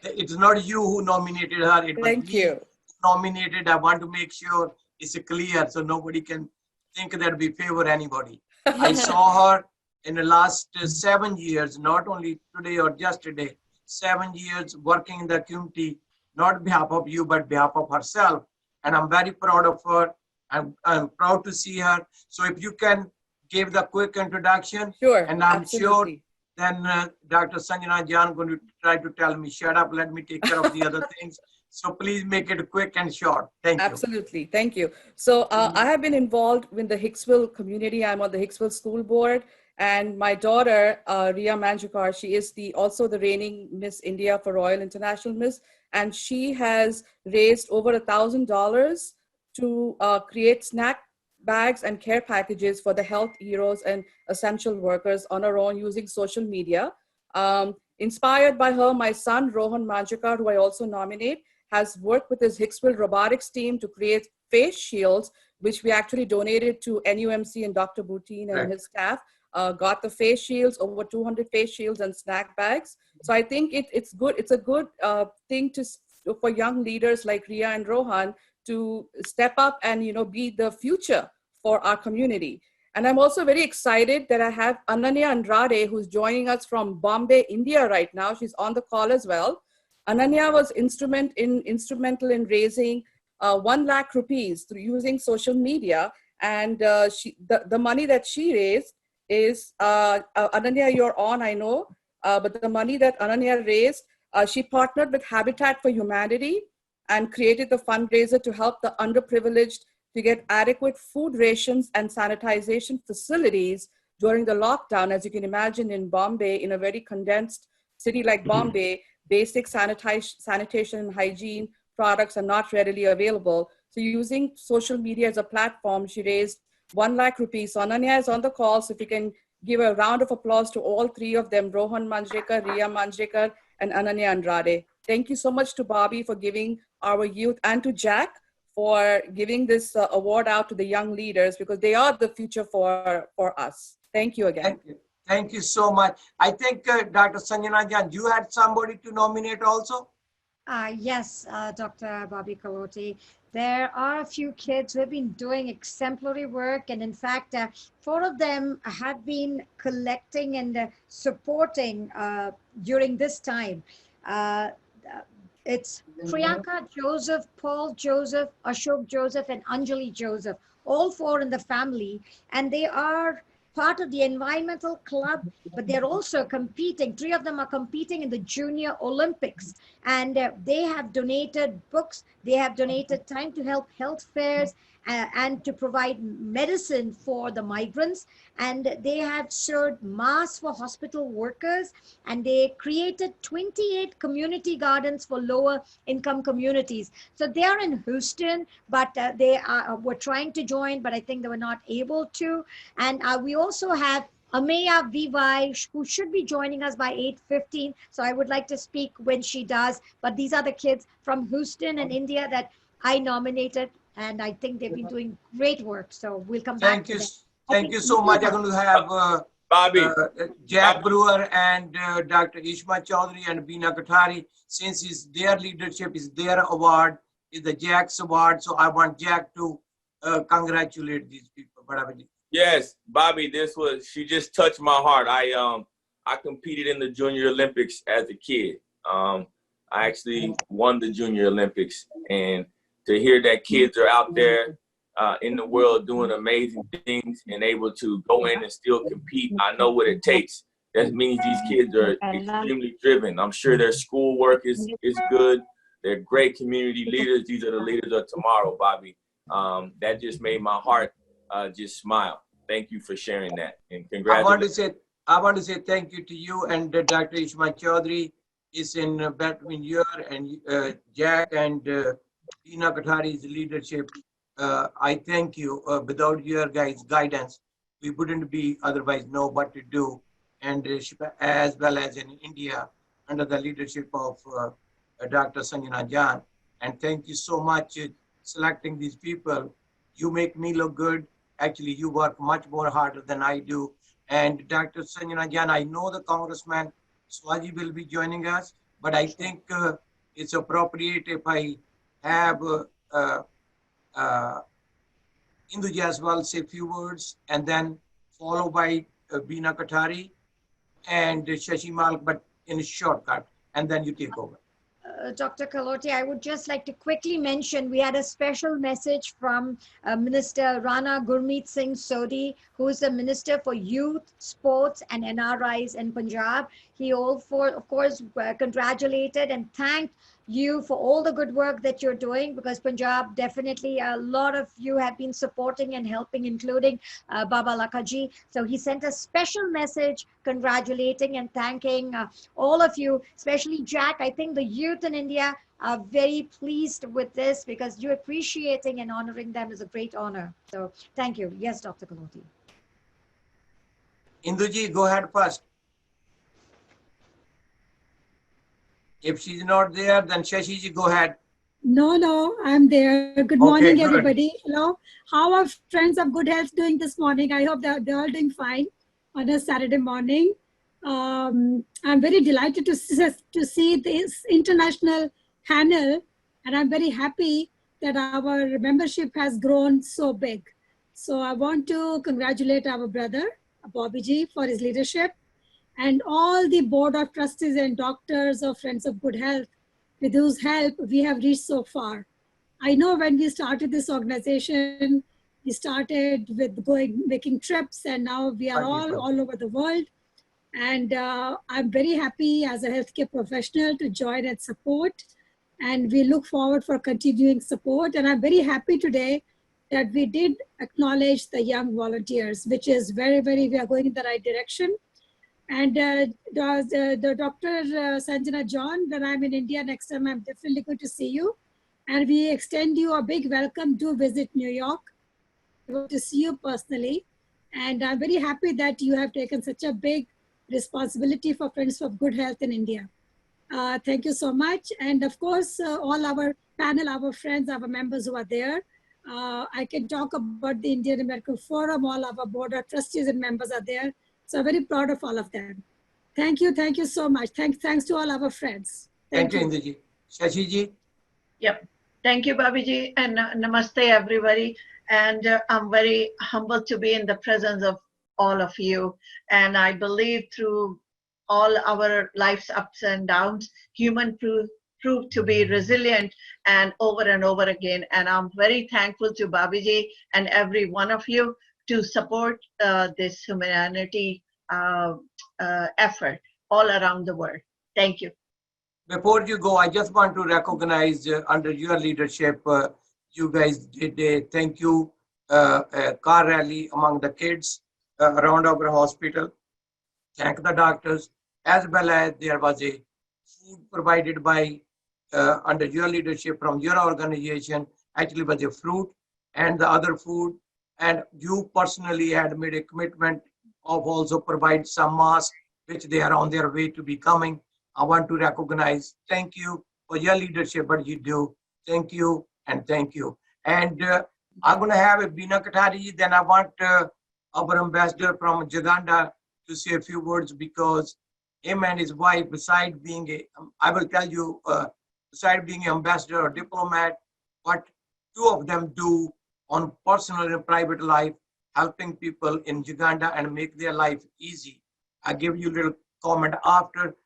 that it's not you who nominated her. It was Thank you. who nominated, I want to make sure it's clear so nobody can think that we favor anybody. I saw her in the last 7 years, not only today or just today, 7 years working in the community, not on behalf of you, but behalf of herself. And I'm very proud of her. I'm proud to see her. So if you can give the quick introduction, Sure, and I'm absolutely. sure then Dr. Sanjana Jon going to try to tell me, shut up, let me take care of the other things. So please make it quick and short. Thank you. Absolutely. Thank you. So I have been involved with the Hicksville community. I'm on the Hicksville School Board. And my daughter, Riya Manjrekar, she is also the reigning Miss India for Royal International Miss. And she has raised over $1,000 to create snack bags and care packages for the health heroes and essential workers on her own using social media. Inspired by her, my son, Rohan Manjrekar, who I also nominate, has worked with his Hicksville robotics team to create face shields, which we actually donated to NUMC and Dr. Boutin and his staff. Got the face shields, over 200 face shields and snack bags. So I think it's good. It's a good thing for young leaders like Riya and Rohan to step up and be the future for our community. And I'm also very excited that I have Ananya Andrade, who's joining us from Bombay, India right now. She's on the call as well. Ananya was instrumental in raising 1 lakh rupees through using social media. And the money that she raised is, Ananya, you're on, I know, but the money that Ananya raised, she partnered with Habitat for Humanity and created the fundraiser to help the underprivileged to get adequate food rations and sanitization facilities during the lockdown. As you can imagine, in Bombay, in a very condensed city like Bombay, basic sanitation and hygiene products are not readily available. So using social media as a platform, she raised 1 lakh rupees. So Ananya is on the call. So if you can give a round of applause to all three of them, Rohan Manjrekar, Riya Manjrekar, and Ananya Andrade. Thank you so much to Bobby for giving our youth, and to Jack for giving this award out to the young leaders, because they are the future for us. Thank you again. Thank you. Thank you so much. I think Dr. Sanjana Jon, you had somebody to nominate also? Yes, Dr. Bobby Kalotee. There are a few kids who have been doing exemplary work, and in fact, 4 of them have been collecting and supporting during this time. It's Priyanka Joseph, Paul Joseph, Ashok Joseph, and Anjali Joseph, all 4 in the family, and they are part of the environmental club, but they're also competing. 3 of them are competing in the Junior Olympics, and they have donated books, they have donated time to help health fairs and to provide medicine for the migrants, and they have served masks for hospital workers, and they created 28 community gardens for lower income communities. So they are in Houston, but they were trying to join, but I think they were not able to. And we also have Ameya Vivai, who should be joining us by 8:15. So I would like to speak when she does. But these are the kids from Houston and India that I nominated, and I think they've been doing great work. So we'll come back to them. Thank you so much. I'm going to have Bobby. Jack Brewer and Dr. Isma Chaudhry and Beena Kothari. Since it's their leadership, is their award, is the Jack's award. So I want Jack to congratulate these people. Yes, Bobby, she just touched my heart. I competed in the Junior Olympics as a kid. I actually won the Junior Olympics, and to hear that kids are out there in the world doing amazing things and able to go in and still compete, I know what it takes. That means these kids are extremely driven. I'm sure their schoolwork is good. They're great community leaders. These are the leaders of tomorrow, Bobby. That just made my heart just smile. Thank you for sharing that, and congratulations. I want to say thank you to you and Dr. Isma Chaudhry is in between you and Jack and Beena Kothari's leadership. I thank you. Without your guys' guidance, we wouldn't be otherwise know what to do. And as well as in India, under the leadership of Dr. Sanjana Jon. And thank you so much selecting these people. You make me look good. Actually, you work much more harder than I do. And Dr. Sanjana Jon, I know the Congressman Swaji will be joining us, but I think it's appropriate if I have Indu Jaiswal say a few words, and then followed by Beena Kothari and Shashi Malik, but in a shortcut, and then you take over. Dr. Kalotee, I would just like to quickly mention we had a special message from Minister Rana Gurmeet Singh Sodhi, who is the Minister for Youth, Sports and NRIs in Punjab. He also, of course, congratulated and thanked you for all the good work that you're doing, because Punjab, definitely a lot of you have been supporting and helping, including Baba Lakaji. So he sent a special message congratulating and thanking all of you, especially Jack. I think the youth in India are very pleased with this, because you appreciating and honoring them is a great honor. So thank you. Yes, Dr. Kalotee. Induji, go ahead first. If she's not there, then Shashiji, go ahead. No, I'm there. Good morning, everybody. Hello. How are friends of good health doing this morning? I hope they're all doing fine on a Saturday morning. I'm very delighted to see this international panel, and I'm very happy that our membership has grown so big. So I want to congratulate our brother, Bobby Ji, for his leadership, and all the board of trustees and doctors of Friends of Good Health, with whose help we have reached so far. I know when we started this organization, we started with making trips, and now we are all over the world. And I'm very happy as a healthcare professional to join and support. And we look forward for continuing support. And I'm very happy today that we did acknowledge the young volunteers, which is very, we are going in the right direction. And the Dr. Sanjana Jon, when I'm in India next time, I'm definitely going to see you. And we extend you a big welcome to visit New York. We want to see you personally. And I'm very happy that you have taken such a big responsibility for Friends of Good Health in India. Thank you so much. And of course, all our panel, our friends, our members who are there. I can talk about the Indian American Forum, all our board of trustees and members are there. So I'm very proud of all of them. Thank you so much. Thanks to all our friends. Thank you, Induji. Shashiji? Yep. Thank you, Babiji, and namaste, everybody. And I'm very humbled to be in the presence of all of you. And I believe through all our life's ups and downs, human proved to be resilient and over again. And I'm very thankful to Babiji and every one of you to support this humanity effort all around the world. Thank you. Before you go, I just want to recognize under your leadership, you guys did a thank you car rally among the kids around our hospital. Thank the doctors, as well as there was a food provided by under your leadership from your organization. Actually was a fruit and the other food, and you personally had made a commitment of also provide some masks, which they are on their way to be coming. I want to recognize, thank you for your leadership, what you do. Thank you and thank you. And I'm going to have a Beena Kothari, then I want our ambassador from Uganda to say a few words, because him and his wife, beside being a, I will tell you, beside being an ambassador or diplomat, what two of them do on personal and private life, helping people in Uganda and make their life easy. I'll give you a little comment after.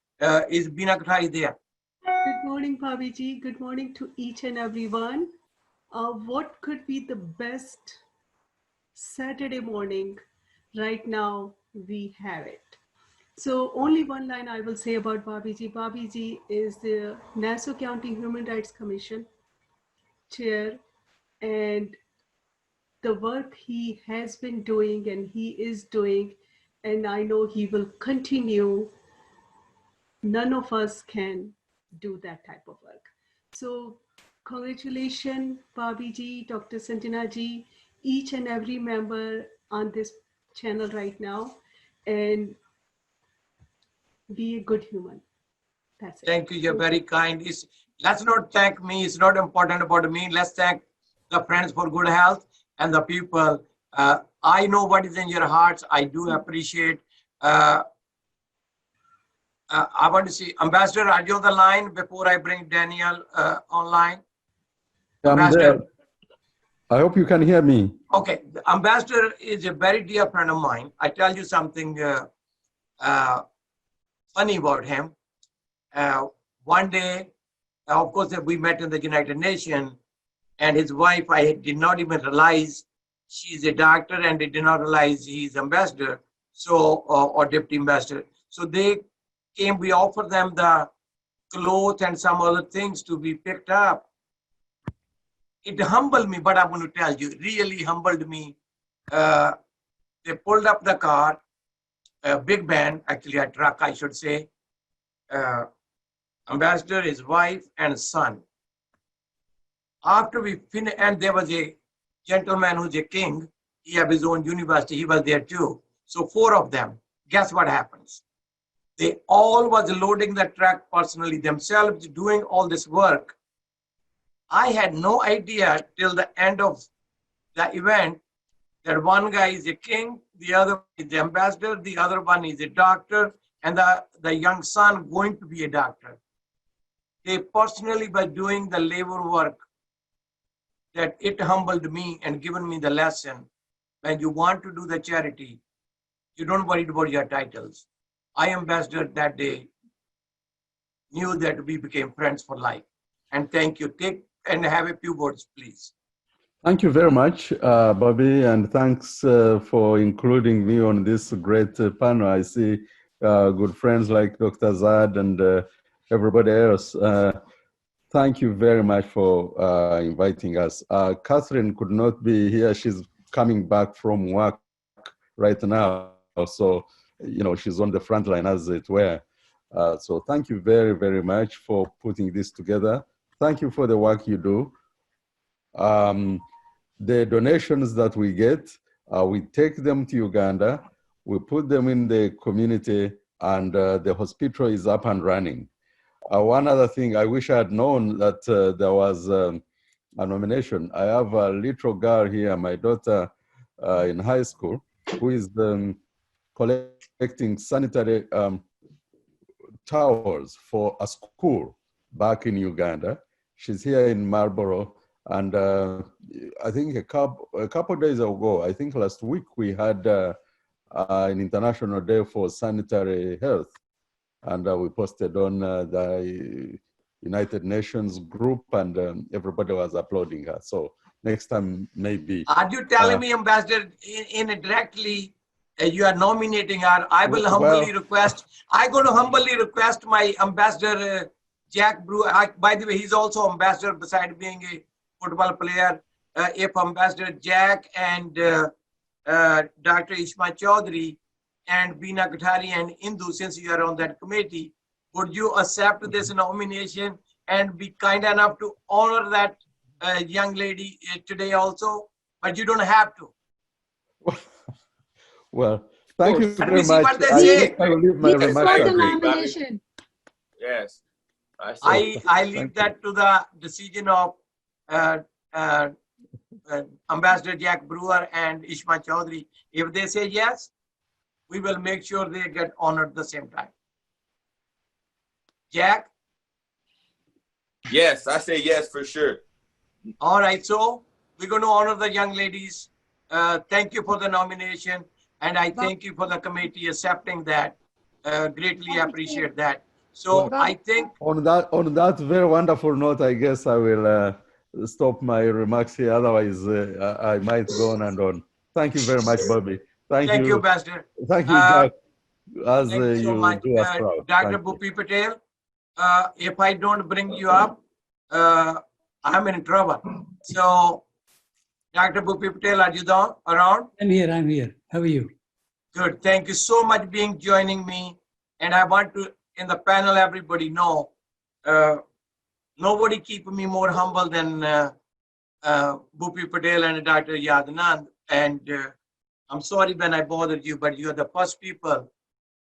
Is Beena Kothari there? Good morning, Bhabiji. Good morning to each and everyone. What could be the best Saturday morning? Right now, we have it. So only one line I will say about Bhabiji. Bhabiji is the Nassau County Human Rights Commission chair, and the work he has been doing and he is doing, and I know he will continue. None of us can do that type of work. So congratulations, Bobby Ji, Dr. Sanjana Ji, each and every member on this channel right now, and be a good human. That's it. Thank you. You're very kind. Let's not thank me. It's not important about me. Let's thank the Friends for Good Health and the people. I know what is in your hearts. I do appreciate. I want to see Ambassador, are you on the line before I bring Daniel online? Ambassador. I hope you can hear me. Okay, the ambassador is a very dear friend of mine. I tell you something funny about him. One day, of course, we met in the United Nations, and his wife, I did not even realize she's a doctor, and I did not realize he's ambassador, so or deputy ambassador. So they came. We offered them the clothes and some other things to be picked up. It humbled me, but I'm going to tell you, really humbled me. They pulled up the car, a big van, actually a truck, I should say. Ambassador, his wife, and son. After we finished, and there was a gentleman who's a king. He had his own university. He was there too. So 4 of them. Guess what happens? They all was loading the truck personally themselves, doing all this work. I had no idea till the end of the event that one guy is a king, the other is the ambassador, the other one is a doctor, and the young son going to be a doctor. They personally were doing the labor work, that it humbled me and given me the lesson. When you want to do the charity, you don't worry about your titles. I, ambassador, that day knew that we became friends for life. And thank you. Take and have a few words, please. Thank you very much, Bobby, and thanks for including me on this great panel. I see good friends like Dr. Zad and everybody else. Thank you very much for inviting us. Catherine could not be here. She's coming back from work right now. So, you know, she's on the front line, as it were. So thank you very, very much for putting this together. Thank you for the work you do. The donations that we get, we take them to Uganda, we put them in the community, and the hospital is up and running. One other thing, I wish I had known that there was a nomination. I have a little girl here, my daughter in high school, who is collecting sanitary towels for a school back in Uganda. She's here in Marlborough, and I think a couple days ago, I think last week, we had an International Day for Sanitary Health, and we posted on the United Nations group, and everybody was applauding her. So next time, maybe. Are you telling me, Ambassador, indirectly, you are nominating her? I will humbly request, I'm going to humbly request my Ambassador Jack Brewer. By the way, he's also ambassador beside being a football player. If Ambassador Jack and Dr.Isma Chaudhry and Beena, Kothari and Indu, since you are on that committee, would you accept this nomination and be kind enough to honor that young lady today also? But you don't have to. Well, thank you Let very me see much. what they say. I will leave my remarks. Yes. I leave that to the decision of Ambassador Jack Brewer and Isma Chaudhry. If they say yes, we will make sure they get honored at the same time. Jack? Yes, I say yes for sure. All right, so we're going to honor the young ladies. Thank you for the nomination, and I thank you for the committee accepting that. Greatly appreciate that. So I think on that very wonderful note, I guess I will stop my remarks here. Otherwise, I might go on and on. Thank you very much, Bobby. Thank you, Ambassador. Thank you, Jack. As Thank you so much. do us proud. Dr. Bhupi Patel, if I don't bring you up, I'm in trouble. So, Dr. Bhupi Patel, are you around? I'm here. How are you? Good. Thank you so much for joining me. And I want to, in the panel, everybody know, nobody keep me more humble than Bhupi Patel and Dr. Yadnand. And I'm sorry when I bothered you, but you're the first people,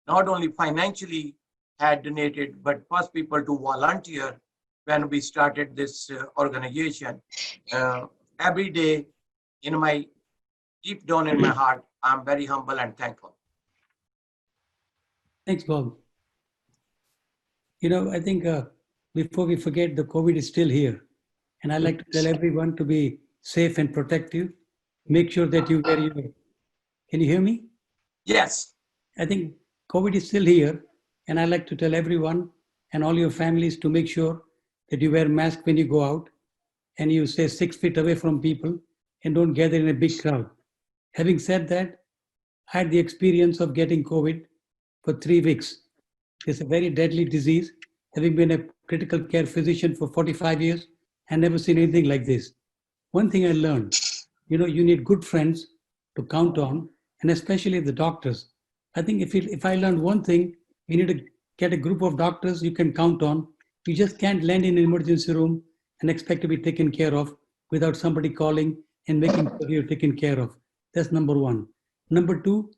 not only financially had donated, but first people to volunteer when we started this organization. Every day, in my deep down in my heart, I'm very humble and thankful. Thanks, Bob. You know, I think before we forget, the COVID is still here. And I like to tell everyone to be safe and protective. Make sure that you wear your, can you hear me? Yes. I think COVID is still here. And I like to tell everyone and all your families to make sure that you wear mask when you go out and you stay 6 feet away from people and don't gather in a big crowd. Having said that, I had the experience of getting COVID for 3 weeks. It's a very deadly disease. Having been a critical care physician for 45 years, I never seen anything like this. One thing I learned, you need good friends to count on, and especially the doctors. I think if I learned one thing, you need to get a group of doctors you can count on. You just can't land in an emergency room and expect to be taken care of without somebody calling and making sure you're taken care of. That's number one. Number two,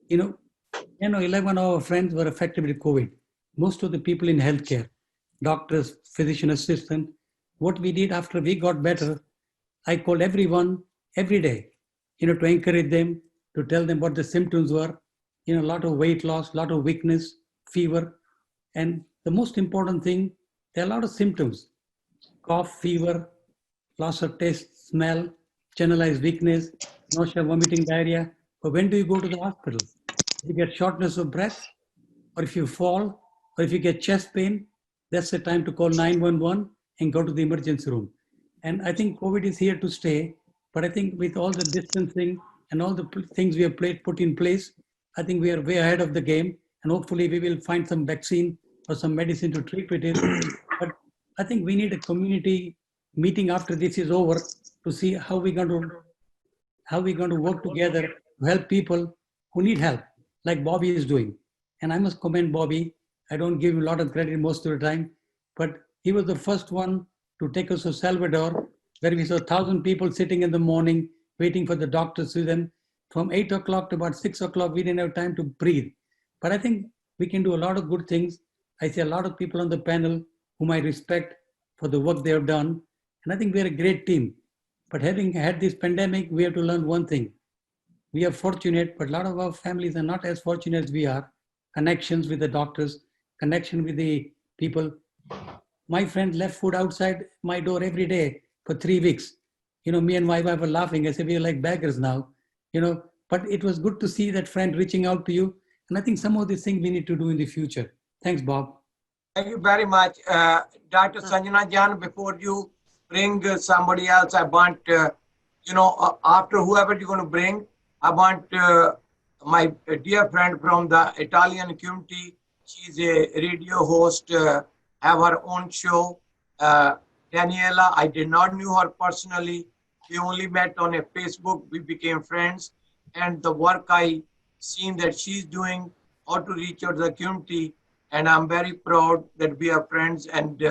11 of our friends were affected with COVID. Most of the people in healthcare, doctors, physician assistant, what we did after we got better, I called everyone every day, to encourage them, to tell them what the symptoms were, a lot of weight loss, a lot of weakness, fever. And the most important thing, there are a lot of symptoms, cough, fever, loss of taste, smell, generalized weakness, nausea, vomiting, diarrhea. But when do you go to the hospital? If you get shortness of breath, or if you fall, or if you get chest pain, that's the time to call 911 and go to the emergency room. And I think COVID is here to stay, but I think with all the distancing and all the things we have put in place, I think we are way ahead of the game, and hopefully we will find some vaccine or some medicine to treat with it. But I think we need a community meeting after this is over to see how we're going to work together to help people who need help, like Bobby is doing. And I must commend Bobby. I don't give him a lot of credit most of the time, but he was the first one to take us to Salvador, where we saw 1,000 people sitting in the morning waiting for the doctor to see them. From 8 o'clock to about 6 o'clock, we didn't have time to breathe. But I think we can do a lot of good things. I see a lot of people on the panel whom I respect for the work they have done. And I think we're a great team. But having had this pandemic, we have to learn one thing. We are fortunate, but a lot of our families are not as fortunate as we are. Connections with the doctors, connection with the people. My friend left food outside my door every day for 3 weeks. Me and my wife were laughing. I said, we are like beggars now. But it was good to see that friend reaching out to you. And I think some of these things we need to do in the future. Thanks, Bob. Thank you very much. Dr. Sanjana Jon, before you bring somebody else, I want, after whoever you're going to bring, I want my dear friend from the Italian community. She's a radio host, have her own show. Daniela, I did not know her personally. We only met on a Facebook. We became friends. And the work I seen that she's doing, how to reach out to the community. And I'm very proud that we are friends, and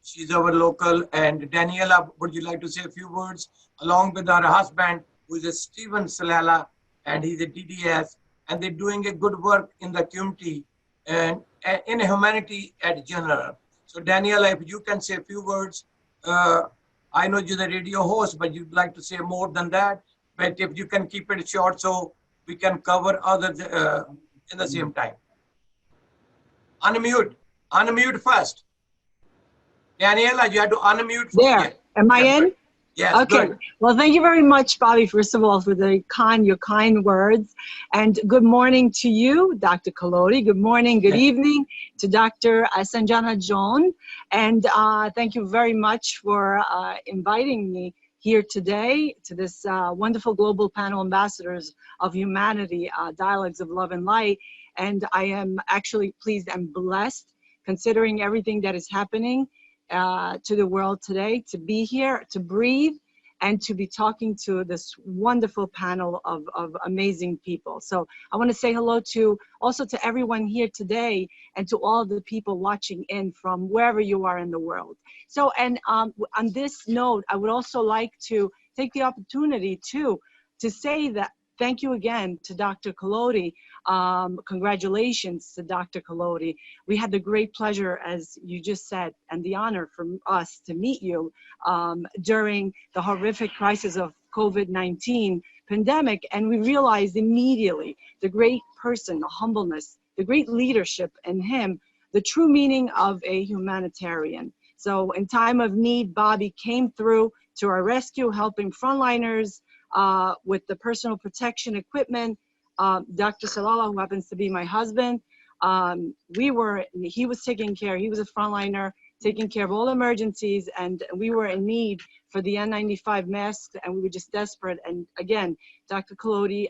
she's our local. And Daniela, would you like to say a few words along with her husband, who is a Stephen Salala, and he's a DDS, and they're doing a good work in the community and in humanity at general. So Daniela, if you can say a few words, I know you're the radio host, but you'd like to say more than that. But if you can keep it short so we can cover others in the same time. Unmute first. Daniela, you have to unmute. There, am I in? Yes, okay. Good. Well, thank you very much, Bobby, first of all, for your kind words. And good morning to you, Dr. Kalotee. Good morning, good evening to Dr. Sanjana Jon. And thank you very much for inviting me here today to this wonderful Global Panel Ambassadors of Humanity, Dialogues of Love and Light. And I am actually pleased and blessed, considering everything that is happening to the world today, to be here, to breathe, and to be talking to this wonderful panel of amazing people. So I want to say hello also to everyone here today, and to all the people watching in from wherever you are in the world. So, and on this note, I would also like to take the opportunity to say that thank you again to Dr. Kalotee. Congratulations to Dr. Kalotee. We had the great pleasure, as you just said, and the honor for us to meet you during the horrific crisis of COVID-19 pandemic. And we realized immediately the great person, the humbleness, the great leadership in him, the true meaning of a humanitarian. So in time of need, Bobby came through to our rescue, helping frontliners with the personal protection equipment. Dr. Salala, who happens to be my husband, he was taking care, he was a frontliner, taking care of all emergencies, and we were in need for the N95 masks, and we were just desperate. And again, Dr. Kalotee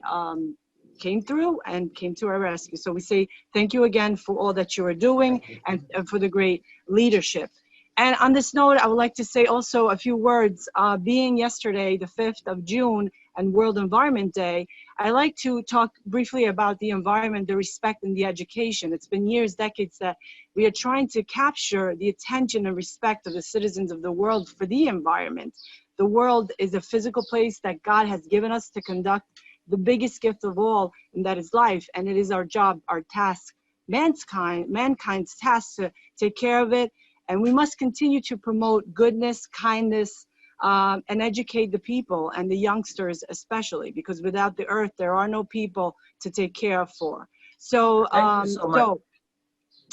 came through and came to our rescue. So we say thank you again for all that you are doing and for the great leadership. And on this note, I would like to say also a few words. Being yesterday, the 5th of June, and World Environment Day, I like to talk briefly about the environment, the respect, and the education. It's been years, decades that we are trying to capture the attention and respect of the citizens of the world for the environment. The world is a physical place that God has given us to conduct the biggest gift of all, and that is life. And it is our job, our task, mankind's task to take care of it. And we must continue to promote goodness, kindness, and educate the people and the youngsters especially, because without the earth, there are no people to take care of for. So,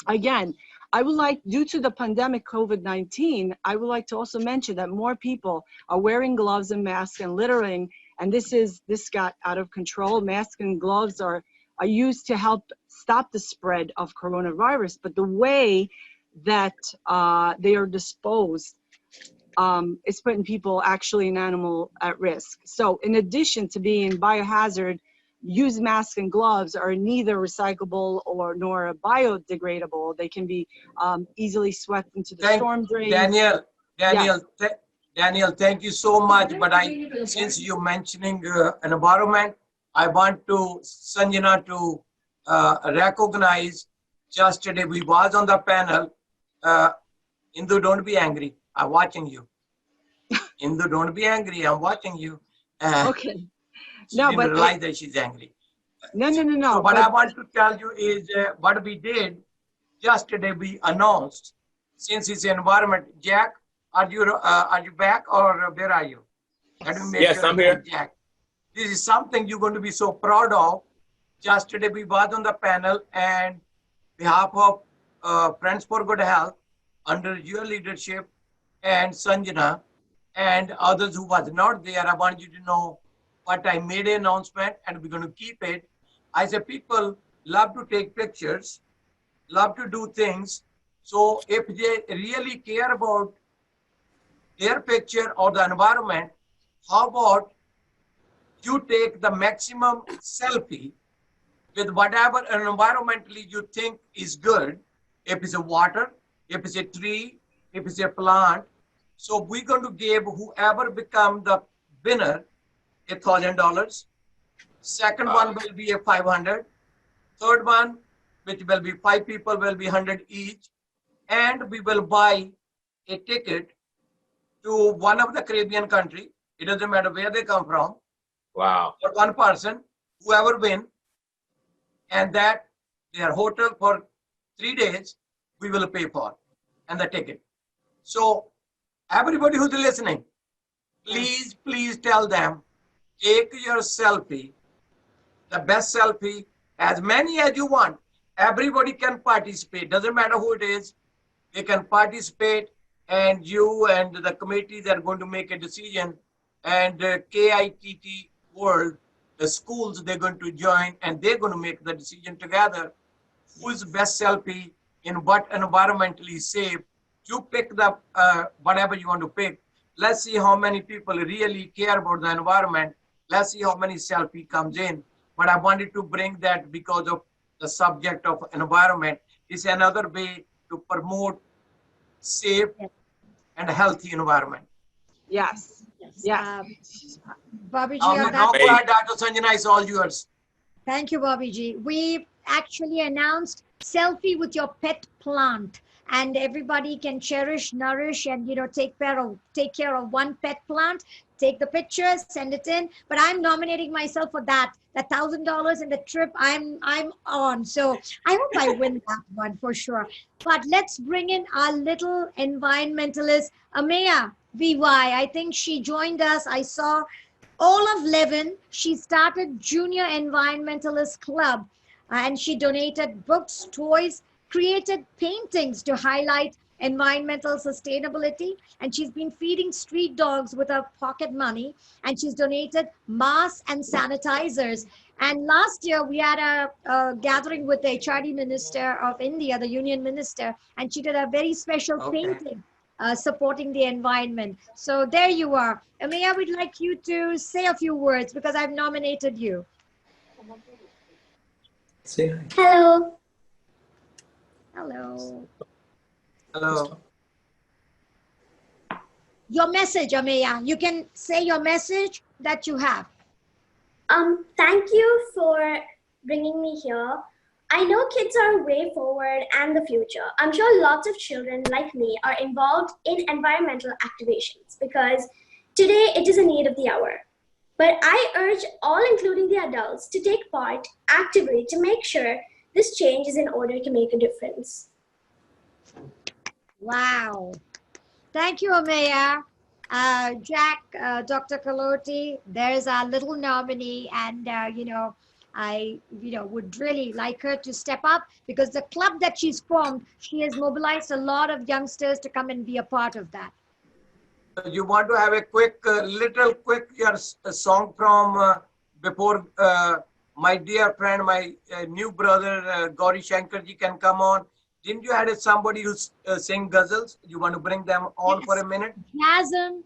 again, I would like, due to the pandemic COVID-19, I would like to also mention that more people are wearing gloves and masks and littering, and this got out of control. Masks and gloves are used to help stop the spread of coronavirus, but the way that they are disposed is putting people, actually an animal, at risk. So in addition to being biohazard, used masks and gloves are neither recyclable nor biodegradable. They can be easily swept into the storm drains. Daniel, thank you so much. But since you're mentioning an environment, I want to, Sanjana, to recognize, just today we was on the panel. Indu, don't be angry. I'm watching you. Indu, don't be angry. I'm watching you. Okay. She didn't realize that she's angry. No. So what I want to tell you is what we did yesterday. We announced, since it's environment. Jack, are you back, or where are you? Let me make yes, sure I'm here. Jack. This is something you're going to be so proud of. Yesterday we was on the panel, and behalf of Friends for Good Health, under your leadership, and Sanjana, and others who was not there, I want you to know what I made an announcement, and we're going to keep it. I said people love to take pictures, love to do things. So if they really care about their picture or the environment, how about you take the maximum selfie with whatever environmentally you think is good. If it's a water, if it's a tree, if it's a plant. So we're going to give whoever become the winner $1,000. Second one will be a 500. Third one, which will be 5 people, will be 100 each. And we will buy a ticket to one of the Caribbean country. It doesn't matter where they come from. Wow. For one person, whoever win, and that their hotel for 3 days, we will pay for, and the ticket. So everybody who's listening, please tell them, take your selfie, the best selfie, as many as you want. Everybody can participate. Doesn't matter who it is. They can participate, and you and the committees are going to make a decision. And KITT World, the schools, they're going to join, and they're going to make the decision together. Who's best selfie in what environmentally safe? You pick the whatever you want to pick. Let's see how many people really care about the environment. Let's see how many selfie comes in. But I wanted to bring that because of the subject of environment. It's another way to promote safe and healthy environment. Yes. Bobby G, Now, Dr. Sanjana, is all yours. Thank you, Bobby G. We actually announced selfie with your pet plant, and everybody can cherish, nourish, and take care of one pet plant. Take the pictures, send it in. But I'm nominating myself for that $1,000 and the trip. I'm on. So I hope I win that one for sure. But let's bring in our little environmentalist, Ameya VY. I think she joined us. I saw all of Levin. She started Junior Environmentalist Club, and she donated books, toys, created paintings to highlight environmental sustainability, and she's been feeding street dogs with her pocket money, and she's donated masks and sanitizers. And last year we had a gathering with the HRD Minister of India, the Union Minister, and she did a very special painting supporting the environment. So there you are. Amaya, we'd like you to say a few words because I've nominated you. Say hi. Hello. Hello. Hello. Your message, Amaya. You can say your message that you have. Thank you for bringing me here. I know kids are way forward and the future. I'm sure lots of children like me are involved in environmental activations because today it is a need of the hour. But I urge all, including the adults, to take part actively to make sure this change is in order to make a difference. Wow. Thank you, Amaya. Jack, Dr. Kalotee, there's our little nominee, and I would really like her to step up because the club that she's formed, she has mobilized a lot of youngsters to come and be a part of that. You want to have a quick, song from before my dear friend, my new brother Gauri Shankarji can come on. Didn't you had somebody who sing ghazals? You want to bring them on for a minute? Jasm,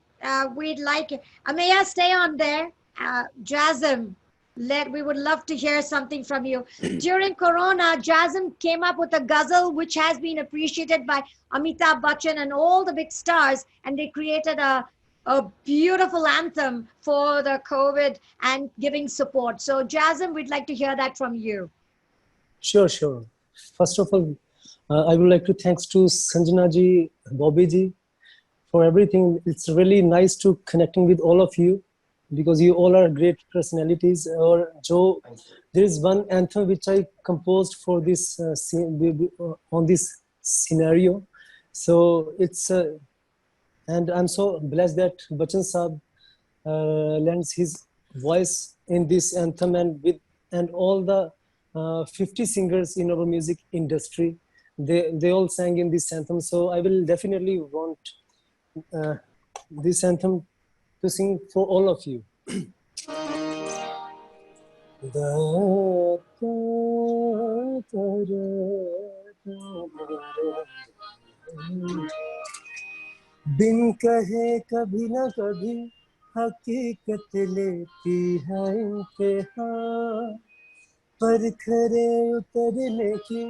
we'd like it. Amaya, stay on there. Jasm, we would love to hear something from you. During Corona, Jasm came up with a ghazal which has been appreciated by Amitabh Bachchan and all the big stars, and they created a beautiful anthem for the COVID and giving support. So Jasm, we'd like to hear that from you. Sure. First of all, I would like to thanks to Sanjana ji, Bobby ji for everything. It's really nice to connecting with all of you because you all are great personalities. Or Joe, there is one anthem which I composed for this on this scenario. So it's and I'm so blessed that Bachchan Saab lends his voice in this anthem and all the 50 singers in our music industry. They all sang in this anthem, so I will definitely want this anthem to sing for all of you. बिन कहे कभी न कभी हकीकत लेती है इम्तिहान पर खरे उतरने की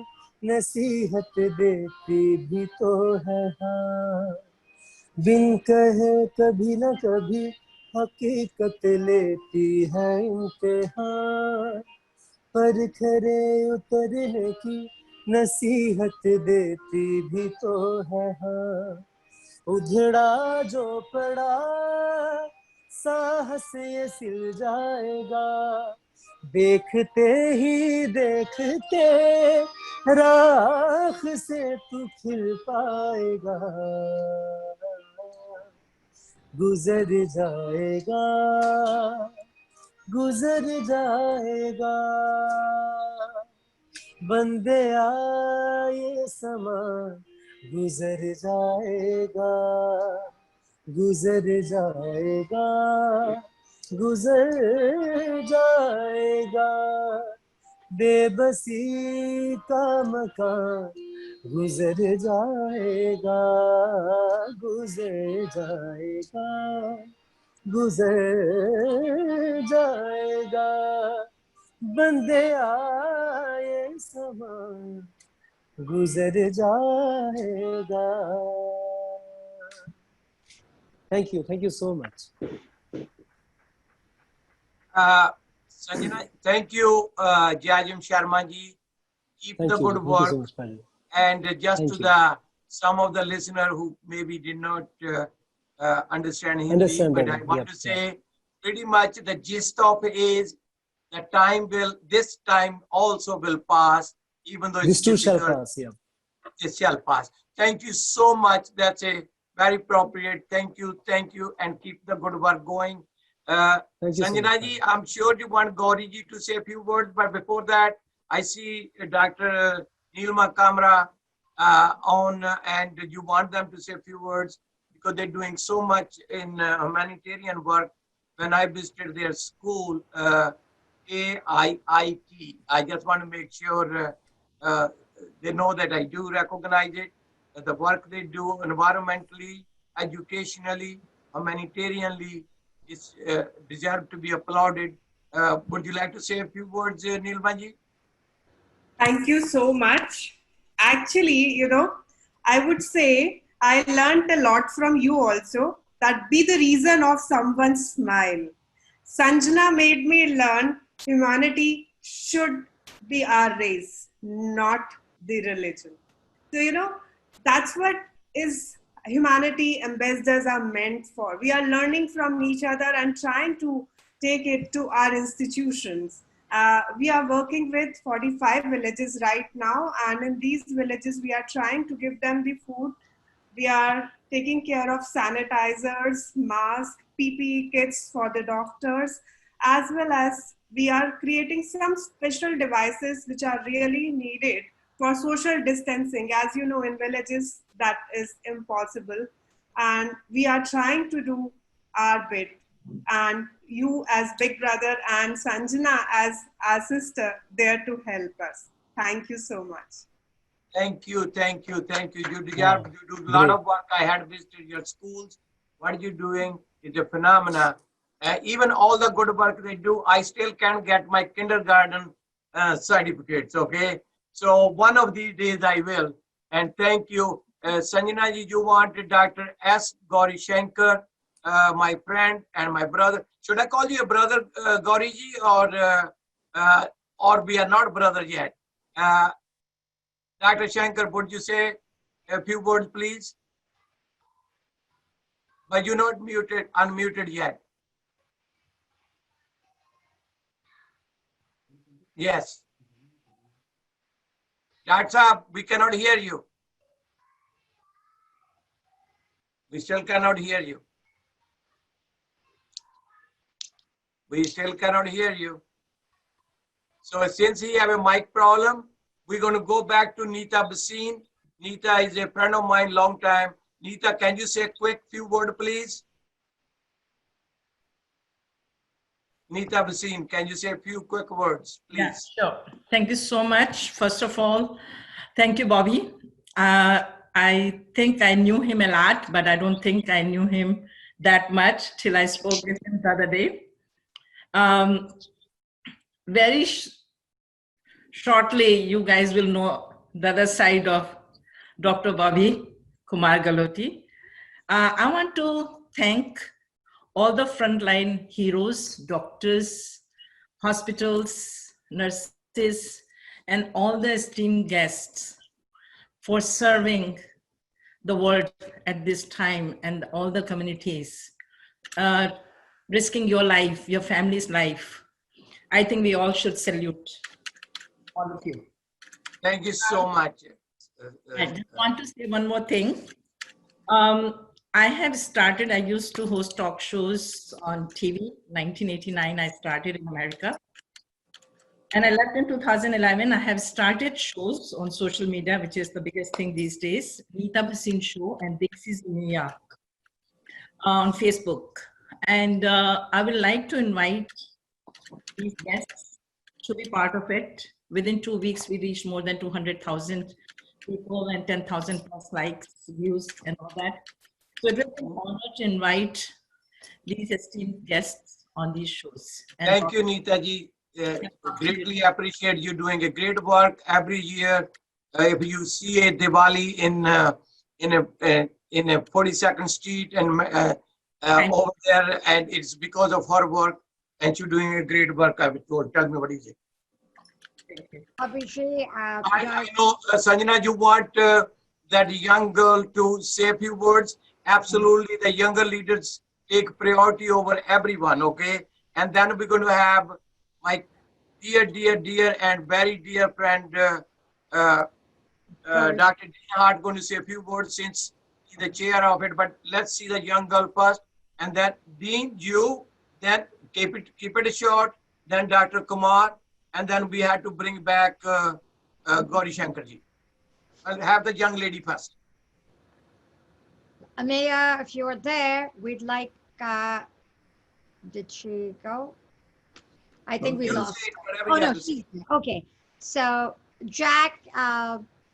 नसीहत देती भी तो है हाँ बिन कहे कभी न कभी हकीकत लेती है इम्तिहान पर खरे उतरने की नसीहत देती भी तो है हाँ उधड़ा जो पड़ा साहस ये सिल जाएगा देखते ही देखते राख से तू खिल पाएगा गुजर जाएगा बंदे आए समा गुजर जाएगा बेबसी का मकान गुजर जाएगा बंदे आए समा गुजर जाएगा Thank you so much. Sanjana, thank you, Jajam Sharma ji. Keep the good work. So much, and just to some of the listener who maybe did not understand Hindi, but I want to say pretty much the gist of it is this time also will pass, even though this too shall pass. Yeah, it shall pass. Thank you so much. That's a very appropriate. Thank you, and keep the good work going. Sanjana ji, I'm sure you want Gauri ji to say a few words, but before that, I see Dr. Neelima Kamrah and you want them to say a few words because they're doing so much in humanitarian work. When I visited their school, AIIT, I just want to make sure they know that I do recognize it, the work they do environmentally, educationally, humanitarianly is deserved to be applauded. Would you like to say a few words, Neelima ji? Thank you so much. Actually, you know, I would say I learned a lot from you also. That be the reason of someone's smile. Sanjana made me learn humanity should be our race, not the religion. So, you know, that's what is humanity ambassadors are meant for. We are learning from each other and trying to take it to our institutions. We are working with 45 villages right now, and in these villages, we are trying to give them the food. We are taking care of sanitizers, masks, PPE kits for the doctors, as well as we are creating some special devices which are really needed for social distancing. As you know, in villages, that is impossible. And we are trying to do our bit. And you as big brother and Sanjana as our sister there to help us. Thank you so much. Thank you, thank you, thank you. You do a lot of work. I had visited your schools. What you're doing is a phenomena. Even all the good work they do, I still can't get my kindergarten certificates, okay? So one of these days I will. And thank you. Sanjana ji, you wanted Dr. S. Gauri Shankar, my friend and my brother. Should I call you a brother, Gauri ji, or we are not brothers yet? Dr. Shankar, would you say a few words, please? But you're not unmuted yet. Yes. That's up. We cannot hear you. We still cannot hear you. We still cannot hear you. So since he have a mic problem, we're going to go back to Nita Basin. Nita is a friend of mine, long time. Nita, can you say a quick few words, please? Nita Basin, can you say a few quick words, please? Yeah, sure. Thank you so much. First of all, thank you, Bobby. I think I knew him a lot, but I don't think I knew him that much till I spoke with him the other day. Very shortly, you guys will know the other side of Dr. Bobby Kumar Kalotee. I want to thank all the frontline heroes, doctors, hospitals, nurses, and all the esteemed guests for serving the world at this time and all the communities, risking your life, your family's life. I think we all should salute all of you. Thank you so much. I just want to say one more thing. I have started, I used to host talk shows on TV. 1989, I started in America. And I left in 2011. I have started shows on social media, which is the biggest thing these days. Nita Basin Show and Dixie's in New York on Facebook. And I would like to invite these guests to be part of it. Within 2 weeks, we reached more than 200,000 people and 10,000 plus likes, views, and all that. So it will be an honor to invite these esteemed guests on these shows. And thank you, Nita ji. Greatly appreciate you doing a great work every year. If you see a Diwali in a 42nd Street and over there, and it's because of her work, and she's doing a great work. I was told. Tell me what is it. I know, Sanjana, you want that young girl to say a few words. Absolutely, the younger leaders take priority over everyone. Okay, and then we're going to have my dear and very dear friend, Dr. Hart, going to say a few words since he's the chair of it. But let's see the young girl first, and then Dean, you, then keep it short, then Dr. Kumar, and then we had to bring back Gauri Shankar ji. I'll have the young lady first. Amaya, if you're there, we'd like, did she go? I think we You lost say her. whatever Oh, you have no, to say. she's there. Okay. So, Jack,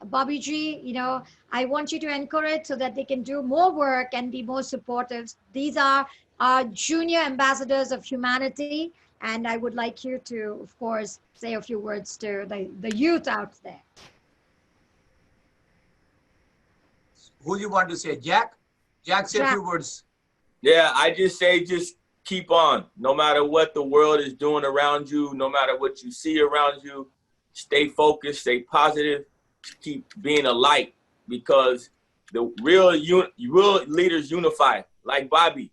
Bobby G, I want you to encourage so that they can do more work and be more supportive. These are our junior ambassadors of humanity. And I would like you to, of course, say a few words to the youth out there. Who you want to say? Jack? Jack, say a few words. Yeah, I just say just keep on. No matter what the world is doing around you, no matter what you see around you, stay focused, stay positive, keep being a light, because the real leaders unify, like Bobby.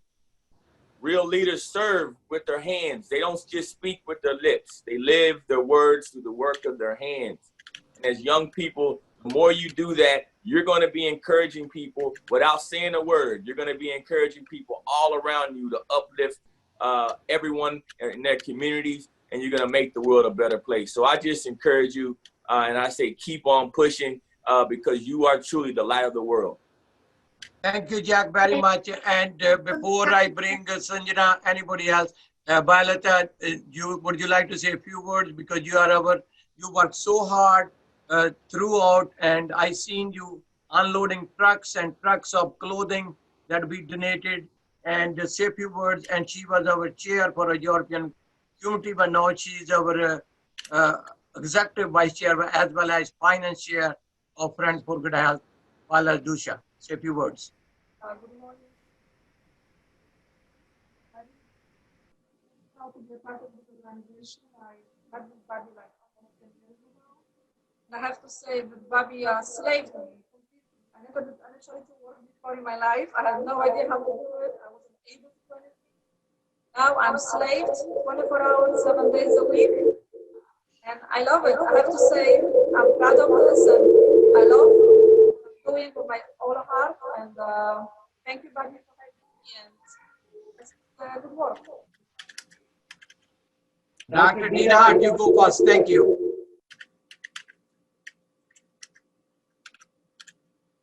Real leaders serve with their hands. They don't just speak with their lips. They live their words through the work of their hands. And as young people, the more you do that, you're going to be encouraging people without saying a word. You're going to be encouraging people all around you to uplift everyone in their communities, and you're going to make the world a better place. So I just encourage you, and I say keep on pushing, because you are truly the light of the world. Thank you, Jack, very much. And before I bring Sanjana, anybody else, Violeta, would you like to say a few words, because you work so hard throughout, and I seen you unloading trucks and trucks of clothing that we donated, and say a few words. And she was our chair for a European community, but now she's our executive vice chair as well as finance chair of Friends for Good Health. Wioleta Dusza, say a few words. Good morning. I'm proud to be a part of this organization. I met with Bobby like almost 10 years ago. And I have to say that Bobby slaved me completely. I never did actually to work before in my life. I had no idea how to do it. I wasn't able to do anything. Now I'm slaved 24 hours, 7 days a week. And I love it. I have to say I'm proud of this, and I love doing with my whole heart. And thank you, Bobby, for having me. And it's good work. Dr. Deena Hart, you go first. Thank you.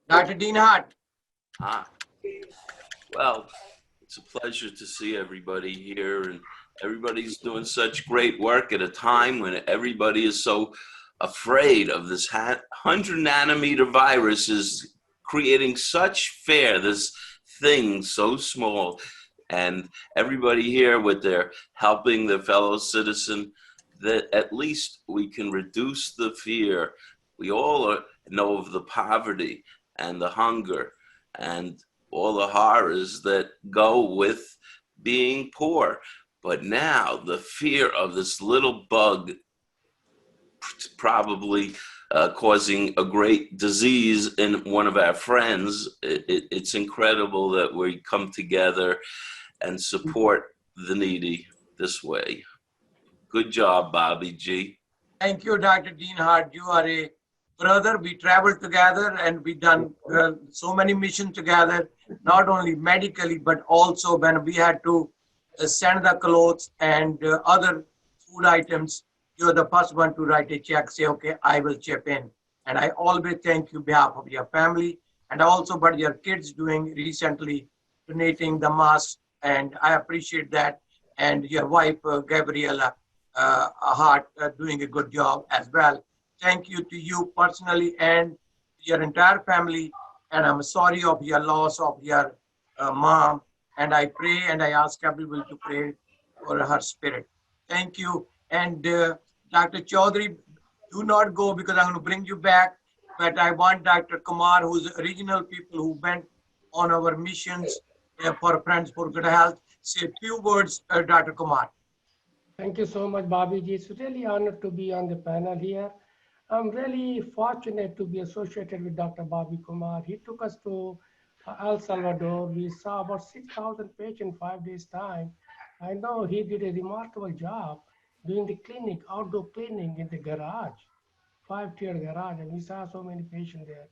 Dr. Deena Hart. Well, it's a pleasure to see everybody here, and everybody's doing such great work at a time when everybody is so afraid of this 100 nanometer virus is creating such fear, this thing so small. And everybody here with their helping their fellow citizen, that at least we can reduce the fear. We all know of the poverty and the hunger and all the horrors that go with being poor. But now the fear of this little bug probably causing a great disease in one of our friends, it's incredible that we come together and support the needy this way. Good job, Bobby G. Thank you, Dr. Deena Hart. You are a brother. We traveled together and we done so many missions together, not only medically, but also when we had to send the clothes and other food items. You're the first one to write a check, say, okay, I will chip in. And I always thank you on behalf of your family, and also what your kids doing recently, donating the masks, and I appreciate that. And your wife, Gabriela Hart, doing a good job as well. Thank you to you personally and your entire family. And I'm sorry of your loss of your mom. And I pray and I ask everyone to pray for her spirit. Thank you. And Dr. Chaudhry, do not go because I'm going to bring you back. But I want Dr. Kumar, who's original people who went on our missions for Friends for Good Health, say a few words, Dr. Kumar. Thank you so much, Bobby Ji. It's really honored to be on the panel here. I'm really fortunate to be associated with Dr. Bobby Kumar. He took us to El Salvador. We saw about 6,000 patients in 5 days' time. I know he did a remarkable job doing the clinic, outdoor cleaning in the garage, 5-tier garage, and we saw so many patients there.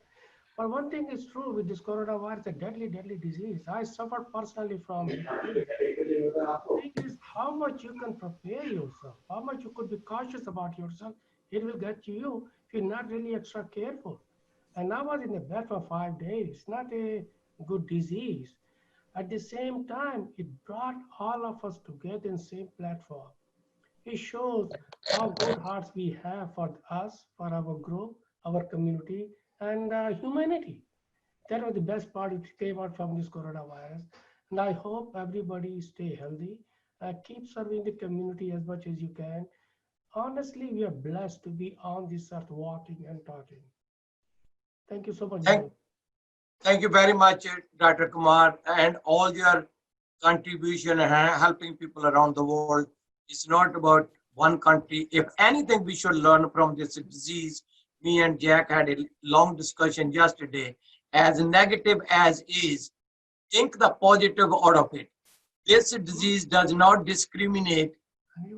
But one thing is true with this coronavirus, a deadly disease. I suffered personally from it. The thing is how much you can prepare yourself, how much you could be cautious about yourself. It will get to you if you're not really extra careful. And I was in the bed for 5 days, not a good disease. At the same time, it brought all of us together in the same platform. It shows how good hearts we have for us, for our group, our community, and humanity. That was the best part which came out from this coronavirus. And I hope everybody stay healthy. Keep serving the community as much as you can. Honestly, we are blessed to be on this earth walking and talking. Thank you so much. Thank you very much, Dr. Kumar, and all your contribution and helping people around the world. It's not about one country. If anything we should learn from this disease, me and Jack had a long discussion yesterday. As negative as is, think the positive out of it. This disease does not discriminate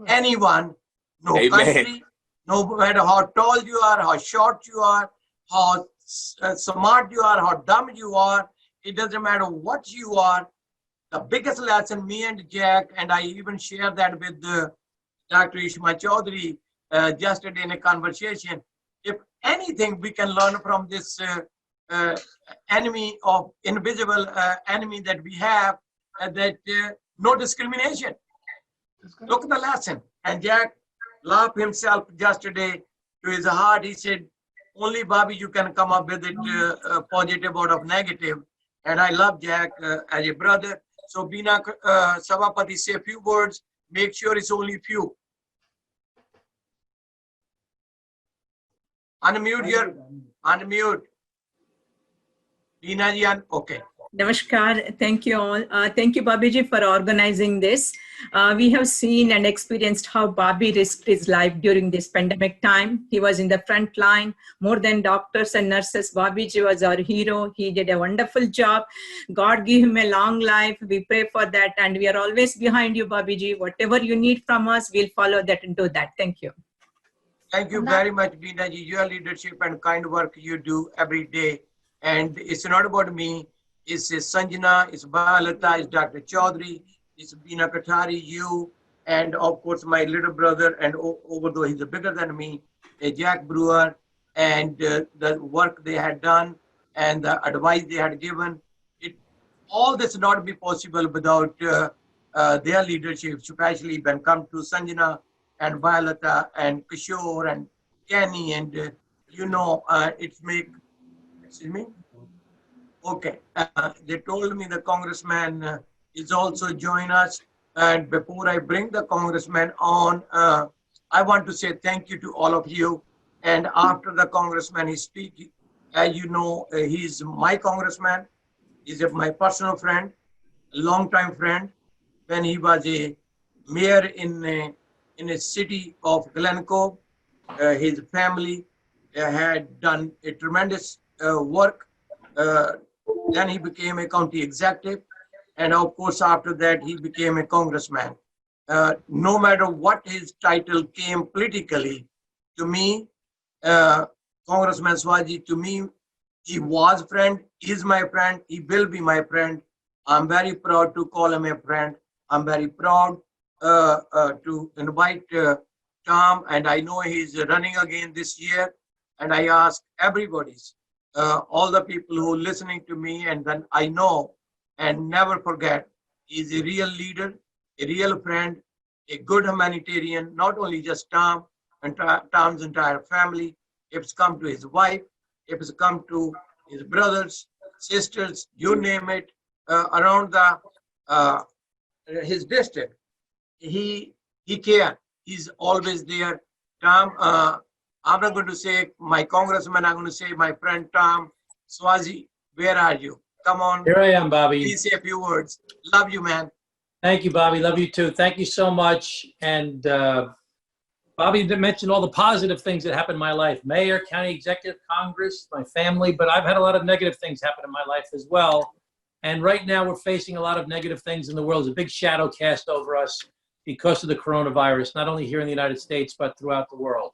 anyone, no Amen. country, no matter how tall you are, how short you are, how smart you are, how dumb you are. It doesn't matter what you are. The biggest lesson, me and Jack, and I even shared that with Dr.Isma Chaudhry yesterday in a conversation. If anything we can learn from this enemy of invisible enemy that we have, that no discrimination. Look at the lesson. And Jack laughed himself yesterday to his heart. He said, only Bobby, you can come up with it positive out of negative. And I love Jack as a brother. So Beena, Savapati, say a few words. Make sure it's only few. Unmute here. Unmute. Beena ji, okay. Namaskar. Thank you all. Thank you, Babiji, for organizing this. We have seen and experienced how Bobby risked his life during this pandemic time. He was in the front line. More than doctors and nurses, Babiji was our hero. He did a wonderful job. God give him a long life. We pray for that. And we are always behind you, Babiji. Whatever you need from us, we'll follow that and do that. Thank you. Thank you very much, Beena ji. Your leadership and kind work you do every day. And it's not about me. It's Sanjana, it's Wioleta, it's Dr. Chaudhry, it's Beena Kothari, you, and of course my little brother, and although he's bigger than me, Jack Brewer, and the work they had done and the advice they had given. All this not be possible without their leadership, especially when come to Sanjana and Wioleta and Kishore and Kenny, and it's make, excuse me? Okay, they told me the congressman is also join us. And before I bring the congressman on, I want to say thank you to all of you. And after the congressman is speaking, as you know, he's my congressman. He's my personal friend, longtime friend. When he was a mayor in a city of Glencoe, his family had done a tremendous work. Then he became a county executive, and of course after that he became a congressman. No matter what his title came politically, to me, Congressman Swaji, to me, he was friend, is my friend, he will be my friend. I'm very proud to call him a friend. I'm very proud to invite Tom, and I know he's running again this year, and I ask everybody's all the people who are listening to me, and then I know and never forget, he's a real leader, a real friend, a good humanitarian, not only just Tom and Tom's entire family. If it's come to his wife, if it's come to his brothers, sisters, you name it, around his district, he cares. He's always there. Tom, I'm not going to say my congressman, I'm going to say my friend Tom. Swazi, where are you? Come on. Here I am, Bobby. Please say a few words. Love you, man. Thank you, Bobby. Love you too. Thank you so much. And Bobby mentioned all the positive things that happened in my life. Mayor, county executive, Congress, my family, but I've had a lot of negative things happen in my life as well. And right now we're facing a lot of negative things in the world. There's a big shadow cast over us because of the coronavirus, not only here in the United States, but throughout the world.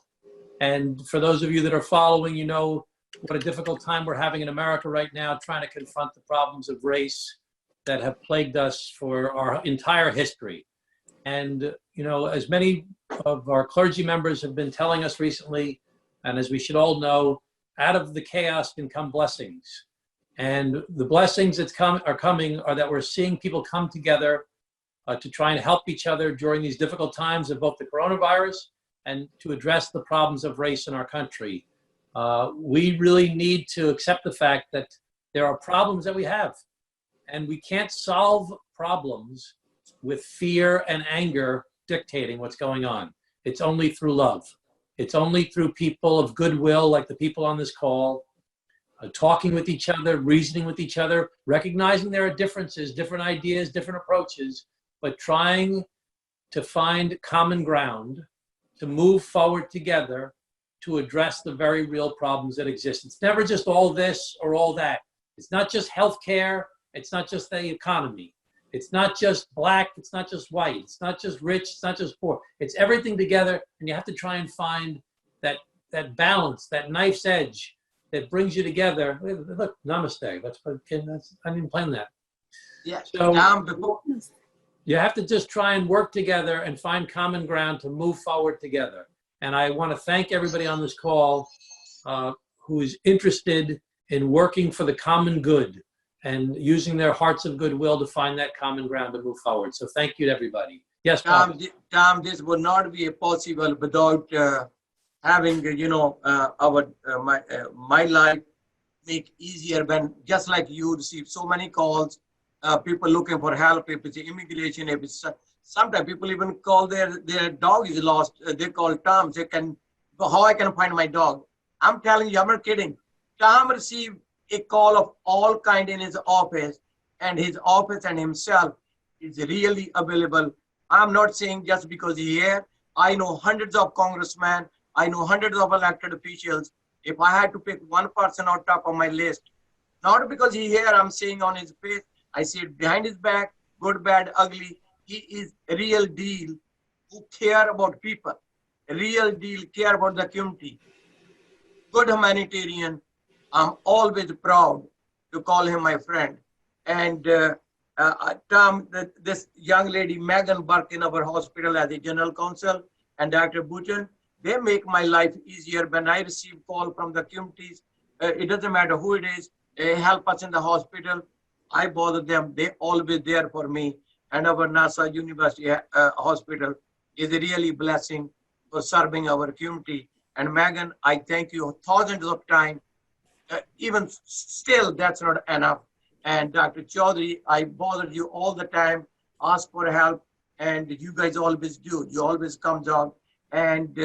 And for those of you that are following, you know what a difficult time we're having in America right now, trying to confront the problems of race that have plagued us for our entire history. And, you know, as many of our clergy members have been telling us recently, and as we should all know, out of the chaos can come blessings. And the blessings that are coming are that we're seeing people come together to try and help each other during these difficult times of both the coronavirus and to address the problems of race in our country. We really need to accept the fact that there are problems that we have, and we can't solve problems with fear and anger dictating what's going on. It's only through love. It's only through people of goodwill, like the people on this call, talking with each other, reasoning with each other, recognizing there are differences, different ideas, different approaches, but trying to find common ground, to move forward together to address the very real problems that exist. It's never just all this or all that. It's not just healthcare. It's not just the economy. It's not just black. It's not just white. It's not just rich. It's not just poor. It's everything together, and you have to try and find that balance, that knife's edge that brings you together. Look, namaste. I didn't plan that. Yeah. So you have to just try and work together and find common ground to move forward together. And I want to thank everybody on this call who is interested in working for the common good and using their hearts of goodwill to find that common ground to move forward. So thank you to everybody. Yes, Tom, this would not be possible without having, my life make easier when, just like you receive so many calls, people looking for help, if it's immigration, if it's sometimes people even call their dog is lost. They call Tom. They can, how I can find my dog? I'm telling you, I'm not kidding. Tom received a call of all kind in his office, and his office and himself is really available. I'm not saying just because he's here. I know hundreds of congressmen. I know hundreds of elected officials. If I had to pick one person on top of my list, not because he's here, I'm saying on his face, I see it behind his back, good, bad, ugly. He is a real deal who care about people, a real deal care about the community. Good humanitarian. I'm always proud to call him my friend. And Tom, this young lady, Megan, worked in our hospital as a general counsel, and Dr. Bhujan, they make my life easier when I receive call from the communities. It doesn't matter who it is, they help us in the hospital. I bother them, they always there for me. And our NASA University Hospital is a really blessing for serving our community. And Megan, I thank you thousands of times. Even still, that's not enough. And Dr. Chaudhry, I bothered you all the time, ask for help, and you guys always do. You always comes out. And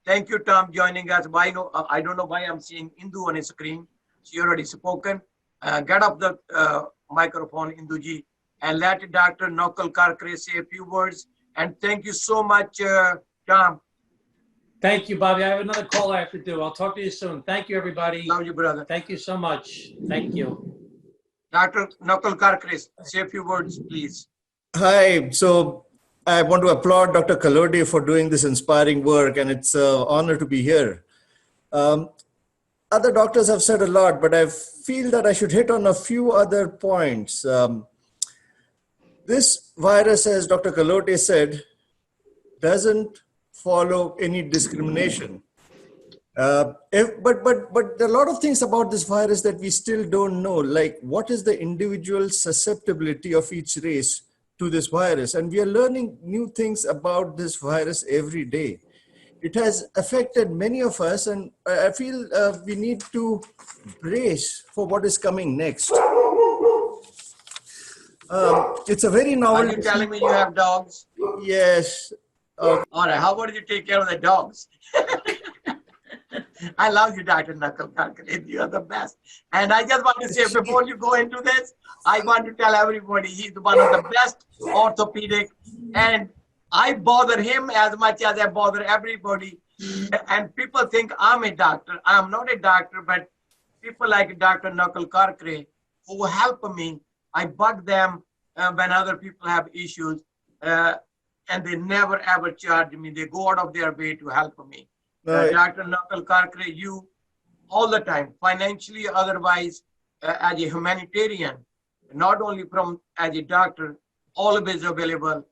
thank you, Tom, joining us. I don't know why I'm seeing Indu on his screen. She already spoken. Get up the microphone, Induji, and let Dr. Nakul Karkare say a few words. And thank you so much, Tom. Thank you, Bobby. I have another call I have to do. I'll talk to you soon. Thank you, everybody. Love you, brother. Thank you so much. Thank you. Dr. Nakul Karkare, say a few words, please. Hi. So I want to applaud Dr. Kalotee for doing this inspiring work, and it's an honor to be here. Other doctors have said a lot, but I feel that I should hit on a few other points. This virus, as Dr. Kalotee said, doesn't follow any discrimination. But there are a lot of things about this virus that we still don't know, like what is the individual susceptibility of each race to this virus. And we are learning new things about this virus every day. It has affected many of us, and I feel we need to brace for what is coming next. It's a very novel. Are you telling me you have dogs? Yes. All right. How about you take care of the dogs? I love you, Dr. Nakul Karkare. You are the best. And I just want to say, before you go into this, I want to tell everybody he's one of the best orthopedic, and I bother him as much as I bother everybody. And people think I'm a doctor. I'm not a doctor, but people like Dr. Nakul Karkare who help me. I bug them when other people have issues, and they never ever charge me. They go out of their way to help me. Dr. Nakul Karkare, you all the time, financially, otherwise, as a humanitarian, not only from as a doctor, always available.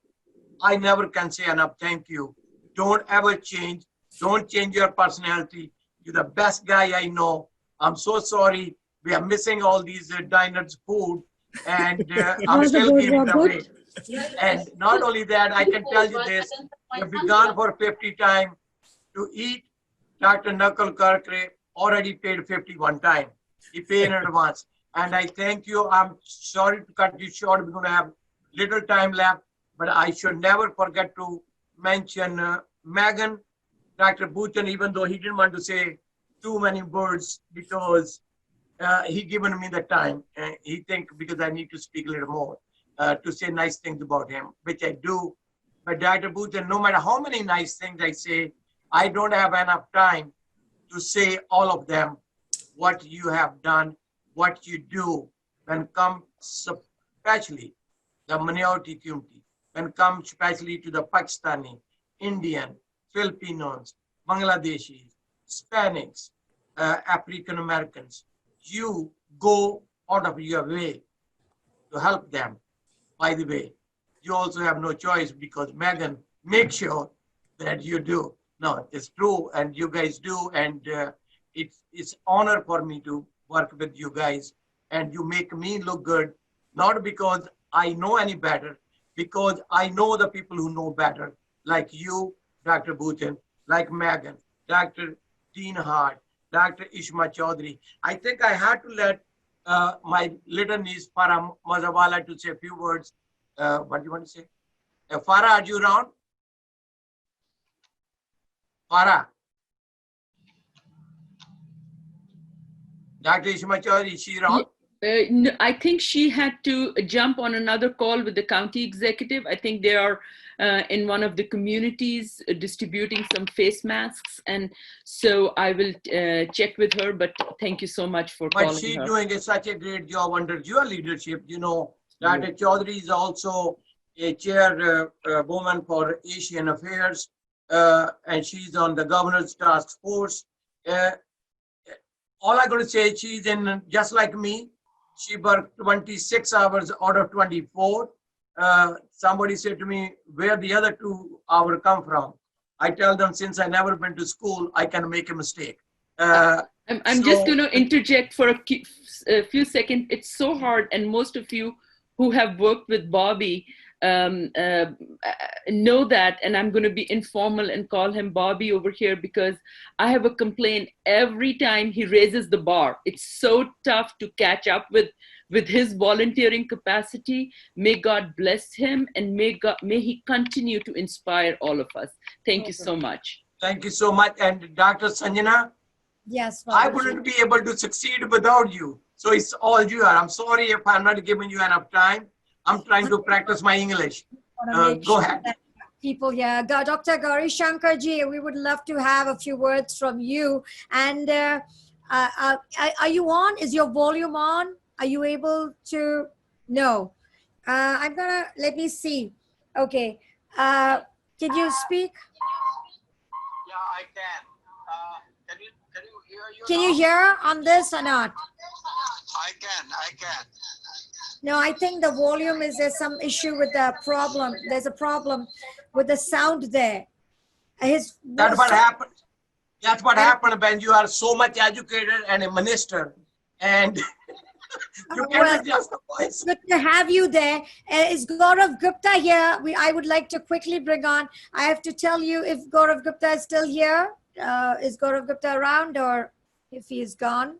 I never can say enough thank you. Don't ever change. Don't change your personality. You're the best guy I know. I'm so sorry. We are missing all these diners' food, and I'm Was the still board giving good? away. And not only that, I can tell you this: if we gone for 50 times to eat, Dr. Nakul Karkare already paid 51 times. He paid in advance. And I thank you. I'm sorry to cut you short. We're going to have little time left, but I should never forget to mention Megan, Dr. Bhutan, even though he didn't want to say too many words because he given me the time. He think because I need to speak a little more to say nice things about him, which I do. But Dr. Bhutan, no matter how many nice things I say, I don't have enough time to say all of them, what you have done, what you do when come especially the minority community, when come especially to the Pakistani, Indian, Filipinos, Bangladeshis, Hispanics, African Americans. You go out of your way to help them. By the way, you also have no choice because Megan makes sure that you do. No, it's true, and you guys do, and it's honor for me to work with you guys, and you make me look good, not because I know any better, because I know the people who know better, like you, Dr. Bhutan, like Megan, Dr. Dean Hart, Dr. Isma Chaudhry. I think I had to let my little niece, Farah Mazawala, to say a few words. What do you want to say? Farah, are you around? Farah. Dr. Isma Chaudhry, is she around? No, I think she had to jump on another call with the county executive. I think they are in one of the communities distributing some face masks. And so I will check with her, but thank you so much for calling her. But she's doing such a great job under your leadership. You know, Dr. Chaudhry is also a chairwoman for Asian Affairs, and she's on the governor's task force. All I'm going to say, she's in just like me. She worked 26 hours out of 24. Somebody said to me, where the other 2 hours come from? I tell them, since I never been to school, I can make a mistake. I'm just going to interject for a few seconds. It's so hard, and most of you who have worked with Bobby know that, and I'm going to be informal and call him Bobby over here because I have a complaint every time he raises the bar. It's so tough to catch up with his volunteering capacity. May God bless him, and may he continue to inspire all of us. Thank you so much. Thank you so much. And Dr. Sanjana, yes, I wouldn't be able to succeed without you. So it's all you are. I'm sorry if I'm not giving you enough time. I'm trying to practice my English. Go ahead. People here, Dr. Gauri Shankarji, we would love to have a few words from you. And are you on? Is your volume on? Are you able to? No. I'm gonna, let me see. Okay. Can you speak? Yeah, I can. Can you hear you? Can you hear on this or not? I can. No, I think the volume there's some issue with the problem. There's a problem with the sound there. That's what happened. That's what happened when you are so much educated and a minister, and you cannot adjust the voice. Good to have you there. Is Gaurav Gupta here? I would like to quickly bring on. I have to tell you if Gaurav Gupta is still here. Is Gaurav Gupta around, or if he is gone?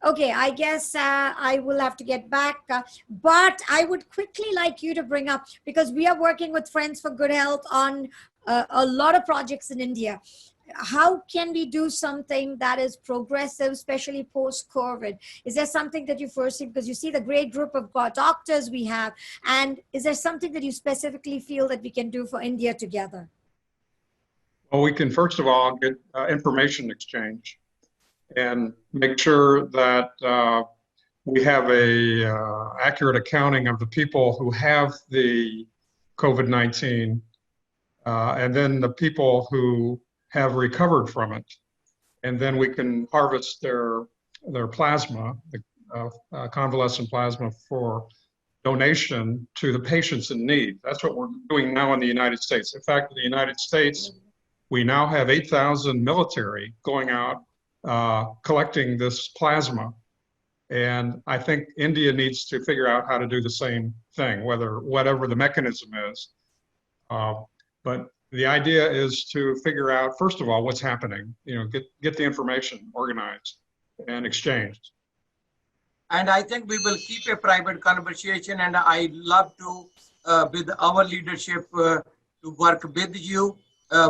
Okay, I guess I will have to get back. But I would quickly like you to bring up, because we are working with Friends for Good Health on a lot of projects in India. How can we do something that is progressive, especially post-COVID? Is there something that you foresee? Because you see the great group of doctors we have. And is there something that you specifically feel that we can do for India together? Well, we can first of all get information exchange and make sure that we have a accurate accounting of the people who have the COVID-19 and then the people who have recovered from it. And then we can harvest their plasma, convalescent plasma, for donation to the patients in need. That's what we're doing now in the United States. In fact, in the United States, we now have 8,000 military going out collecting this plasma. And I think India needs to figure out how to do the same thing, whatever the mechanism is. But the idea is to figure out, first of all, what's happening, get the information organized and exchanged. And I think we will keep a private conversation, and I love to, with our leadership, to work with you.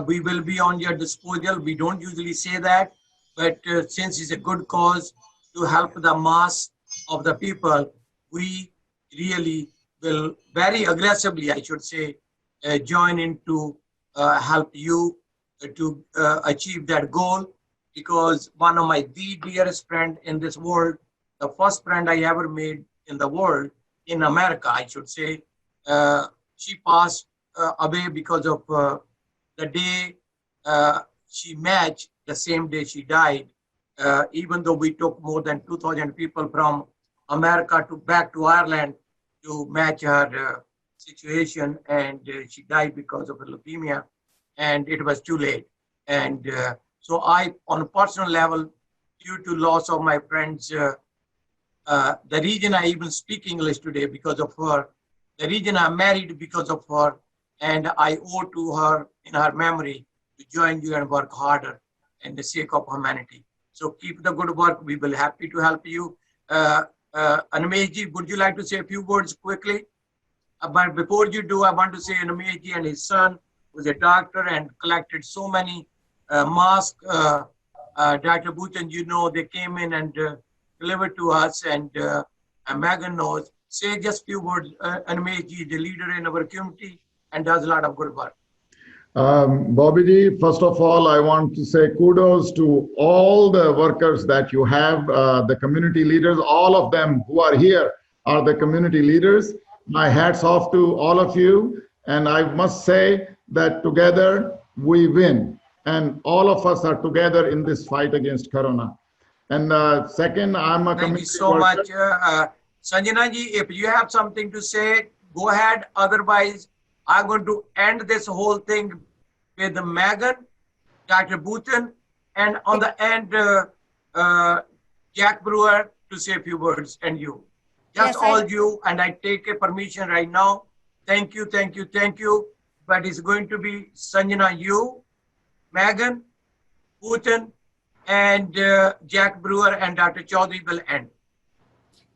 We will be on your disposal. We don't usually say that, but since it's a good cause to help the mass of the people, we really will very aggressively, I should say, join in to help you to achieve that goal, because one of my dearest friend in this world, the first friend I ever made in the world, in America, I should say, she passed away because of the day she matched, the same day she died. Even though we took more than 2,000 people from America back to Ireland to match her situation, and she died because of leukemia, and it was too late. And so I, on a personal level, due to loss of my friends, the reason I even speak English today because of her, the reason I'm married because of her, and I owe to her in her memory to join you and work harder in the sake of humanity. So keep the good work. We will be happy to help you. Animeshji, would you like to say a few words quickly? But before you do, I want to say Animeshji and his son was a doctor and collected so many masks. Dr. Bhutan, they came in and delivered to us, and Megan knows. Say just a few words. Animeshji is the leader in our community and does a lot of good work. Bobby, first of all, I want to say kudos to all the workers that you have, the community leaders, all of them who are here are the community leaders. My hat's off to all of you. And I must say that together we win. And all of us are together in this fight against Corona. And second, I'm a Thank you so much. Sanjana ji, if you have something to say, go ahead. Otherwise, I'm going to end this whole thing with Megan, Dr. Bhutan, and on the end, Jack Brewer to say a few words, and you. Just all you, and I take a permission right now. Thank you, thank you, thank you. But it's going to be Sanjana, you, Megan, Bhutan, and Jack Brewer and Dr. Chaudhry will end.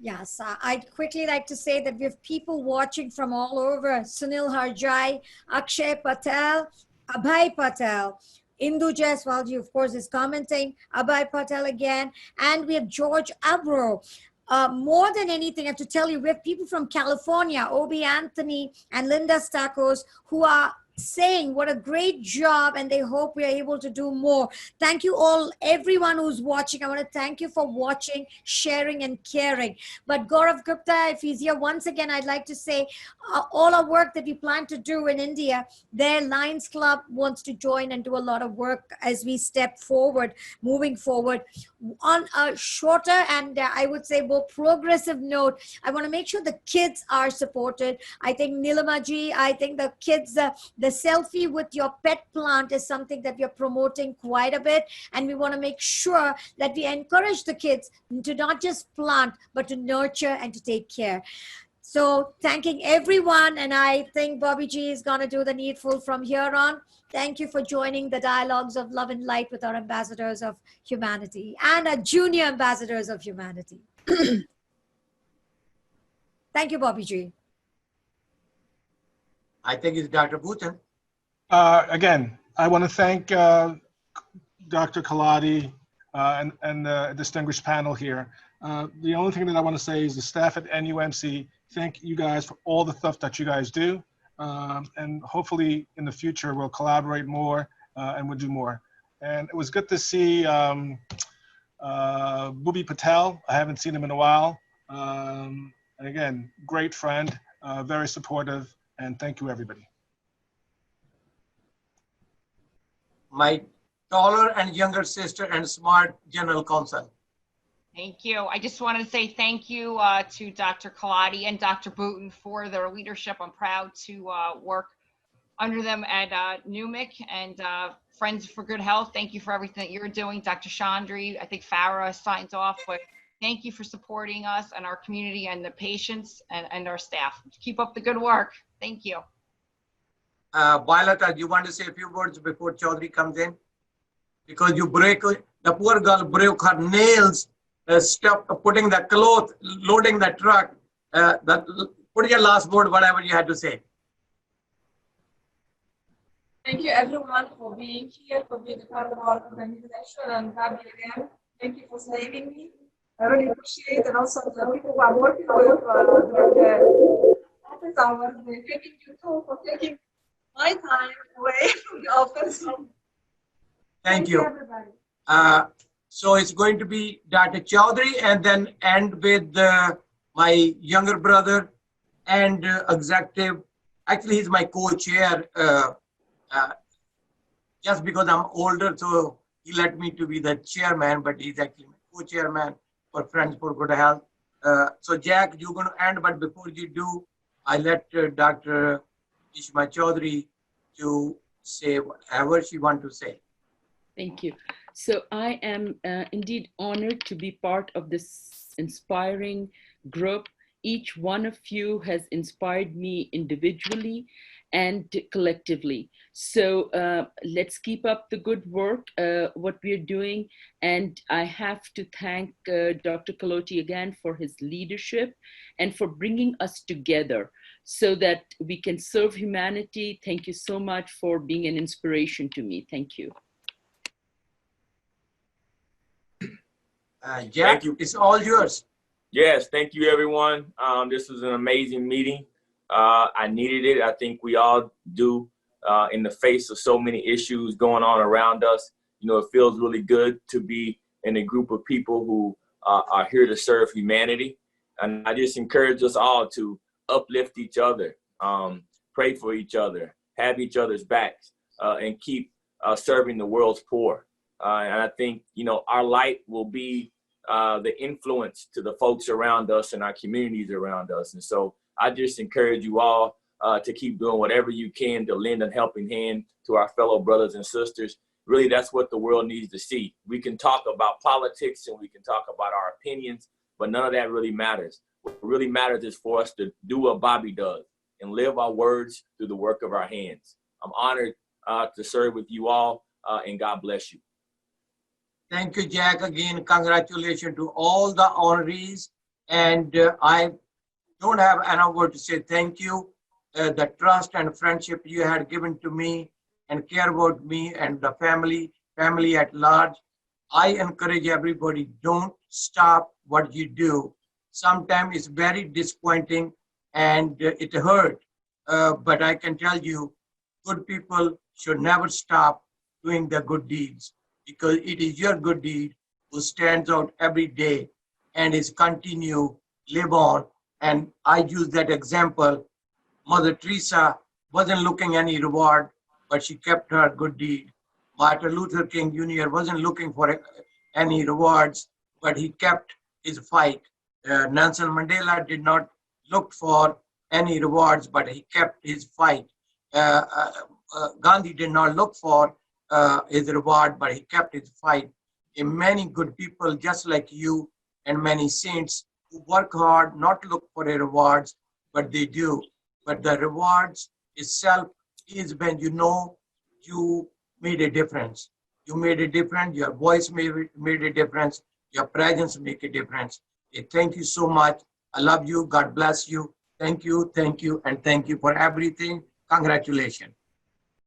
Yes, I'd quickly like to say that we have people watching from all over. Sunil Harjai, Akshay Patel, Abhay Patel, Indu Jaiswal, of course, is commenting, Abhay Patel again, and we have George Abro. More than anything, I have to tell you, we have people from California, Obi Anthony and Linda Stakos, who are saying what a great job, and they hope we are able to do more. Thank you all, everyone who's watching. I want to thank you for watching, sharing, and caring. But Gaurav Gupta, if he's here once again, I'd like to say all our work that we plan to do in India, their Lions Club wants to join and do a lot of work as we step forward, moving forward. On a shorter and I would say more progressive note, I want to make sure the kids are supported. I think Neelima ji, I think the kids, the selfie with your pet plant is something that we are promoting quite a bit, and we want to make sure that we encourage the kids to not just plant, but to nurture and to take care. So thanking everyone, and I think Bobby G is going to do the needful from here on. Thank you for joining the Dialogues of Love and Light with our Ambassadors of Humanity and our Junior Ambassadors of Humanity. Thank you, Bobby G. I think it's Dr. Bhutan. Again, I want to thank Dr. Kalotee and the distinguished panel here. The only thing that I want to say is the staff at NUMC, thank you guys for all the stuff that you guys do. And hopefully in the future we'll collaborate more and we'll do more. And it was good to see Bhubi Patel. I haven't seen him in a while. And again, great friend, very supportive, and thank you everybody. My taller and younger sister and smart general counsel. Thank you. I just want to say thank you to Dr. Kalotee and Dr. Bhutan for their leadership. I'm proud to work under them at NUMIC and Friends for Good Health. Thank you for everything that you're doing. Dr. Chaudhry, I think Farah signs off, but thank you for supporting us and our community and the patients and our staff. Keep up the good work. Thank you. Wioleta, do you want to say a few words before Chaudhry comes in? Because you break, the poor girl broke her nails, putting the cloth, loading the truck. Put your last word, whatever you had to say. Thank you everyone for being here, for being a part of our organization, and Gabby again, thank you for saving me. I really appreciate it, and also the people who are working with during the office hours. Thank you too for taking my time away from the office. Thank you. Everybody. So it's going to be Dr. Chaudhry and then end with my younger brother and executive. Actually, he's my co-chair. Just because I'm older, so he let me to be the chairman, but he's actually my co-chairman for Friends for Good Health. So Jack, you're going to end, but before you do, I let Dr. Isma Chaudhry to say whatever she wants to say. Thank you. So I am indeed honored to be part of this inspiring group. Each one of you has inspired me individually and collectively. So let's keep up the good work, what we're doing. And I have to thank Dr. Kalotee again for his leadership and for bringing us together so that we can serve humanity. Thank you so much for being an inspiration to me. Thank you. Jack, it's all yours. Yes, thank you, everyone. This was an amazing meeting. I needed it. I think we all do in the face of so many issues going on around us. You know, it feels really good to be in a group of people who are here to serve humanity. And I just encourage us all to uplift each other, pray for each other, have each other's backs, and keep serving the world's poor. And I think, you know, our light will be the influence to the folks around us and our communities around us. And so I just encourage you all to keep doing whatever you can to lend a helping hand to our fellow brothers and sisters. Really, that's what the world needs to see. We can talk about politics and we can talk about our opinions, but none of that really matters. What really matters is for us to do what Bobby does and live our words through the work of our hands. I'm honored to serve with you all, and God bless you. Thank you, Jack. Again, congratulations to all the honorees. And I don't have enough word to say thank you. The trust and friendship you had given to me and care about me and the family at large. I encourage everybody, don't stop what you do. Sometimes it's very disappointing and it hurt. But I can tell you, good people should never stop doing the good deeds, because it is your good deed who stands out every day and is continue, live on. And I use that example. Mother Teresa wasn't looking any reward, but she kept her good deed. Martin Luther King Jr. wasn't looking for any rewards, but he kept his fight. Nelson Mandela did not look for any rewards, but he kept his fight. Gandhi did not look for his reward, but he kept his fight. And many good people just like you and many saints who work hard, not look for the rewards, but they do. But the rewards itself is when you know you made a difference. You made a difference, your voice made a difference, your presence make a difference. Thank you so much. I love you. God bless you. Thank you, and thank you for everything. Congratulations.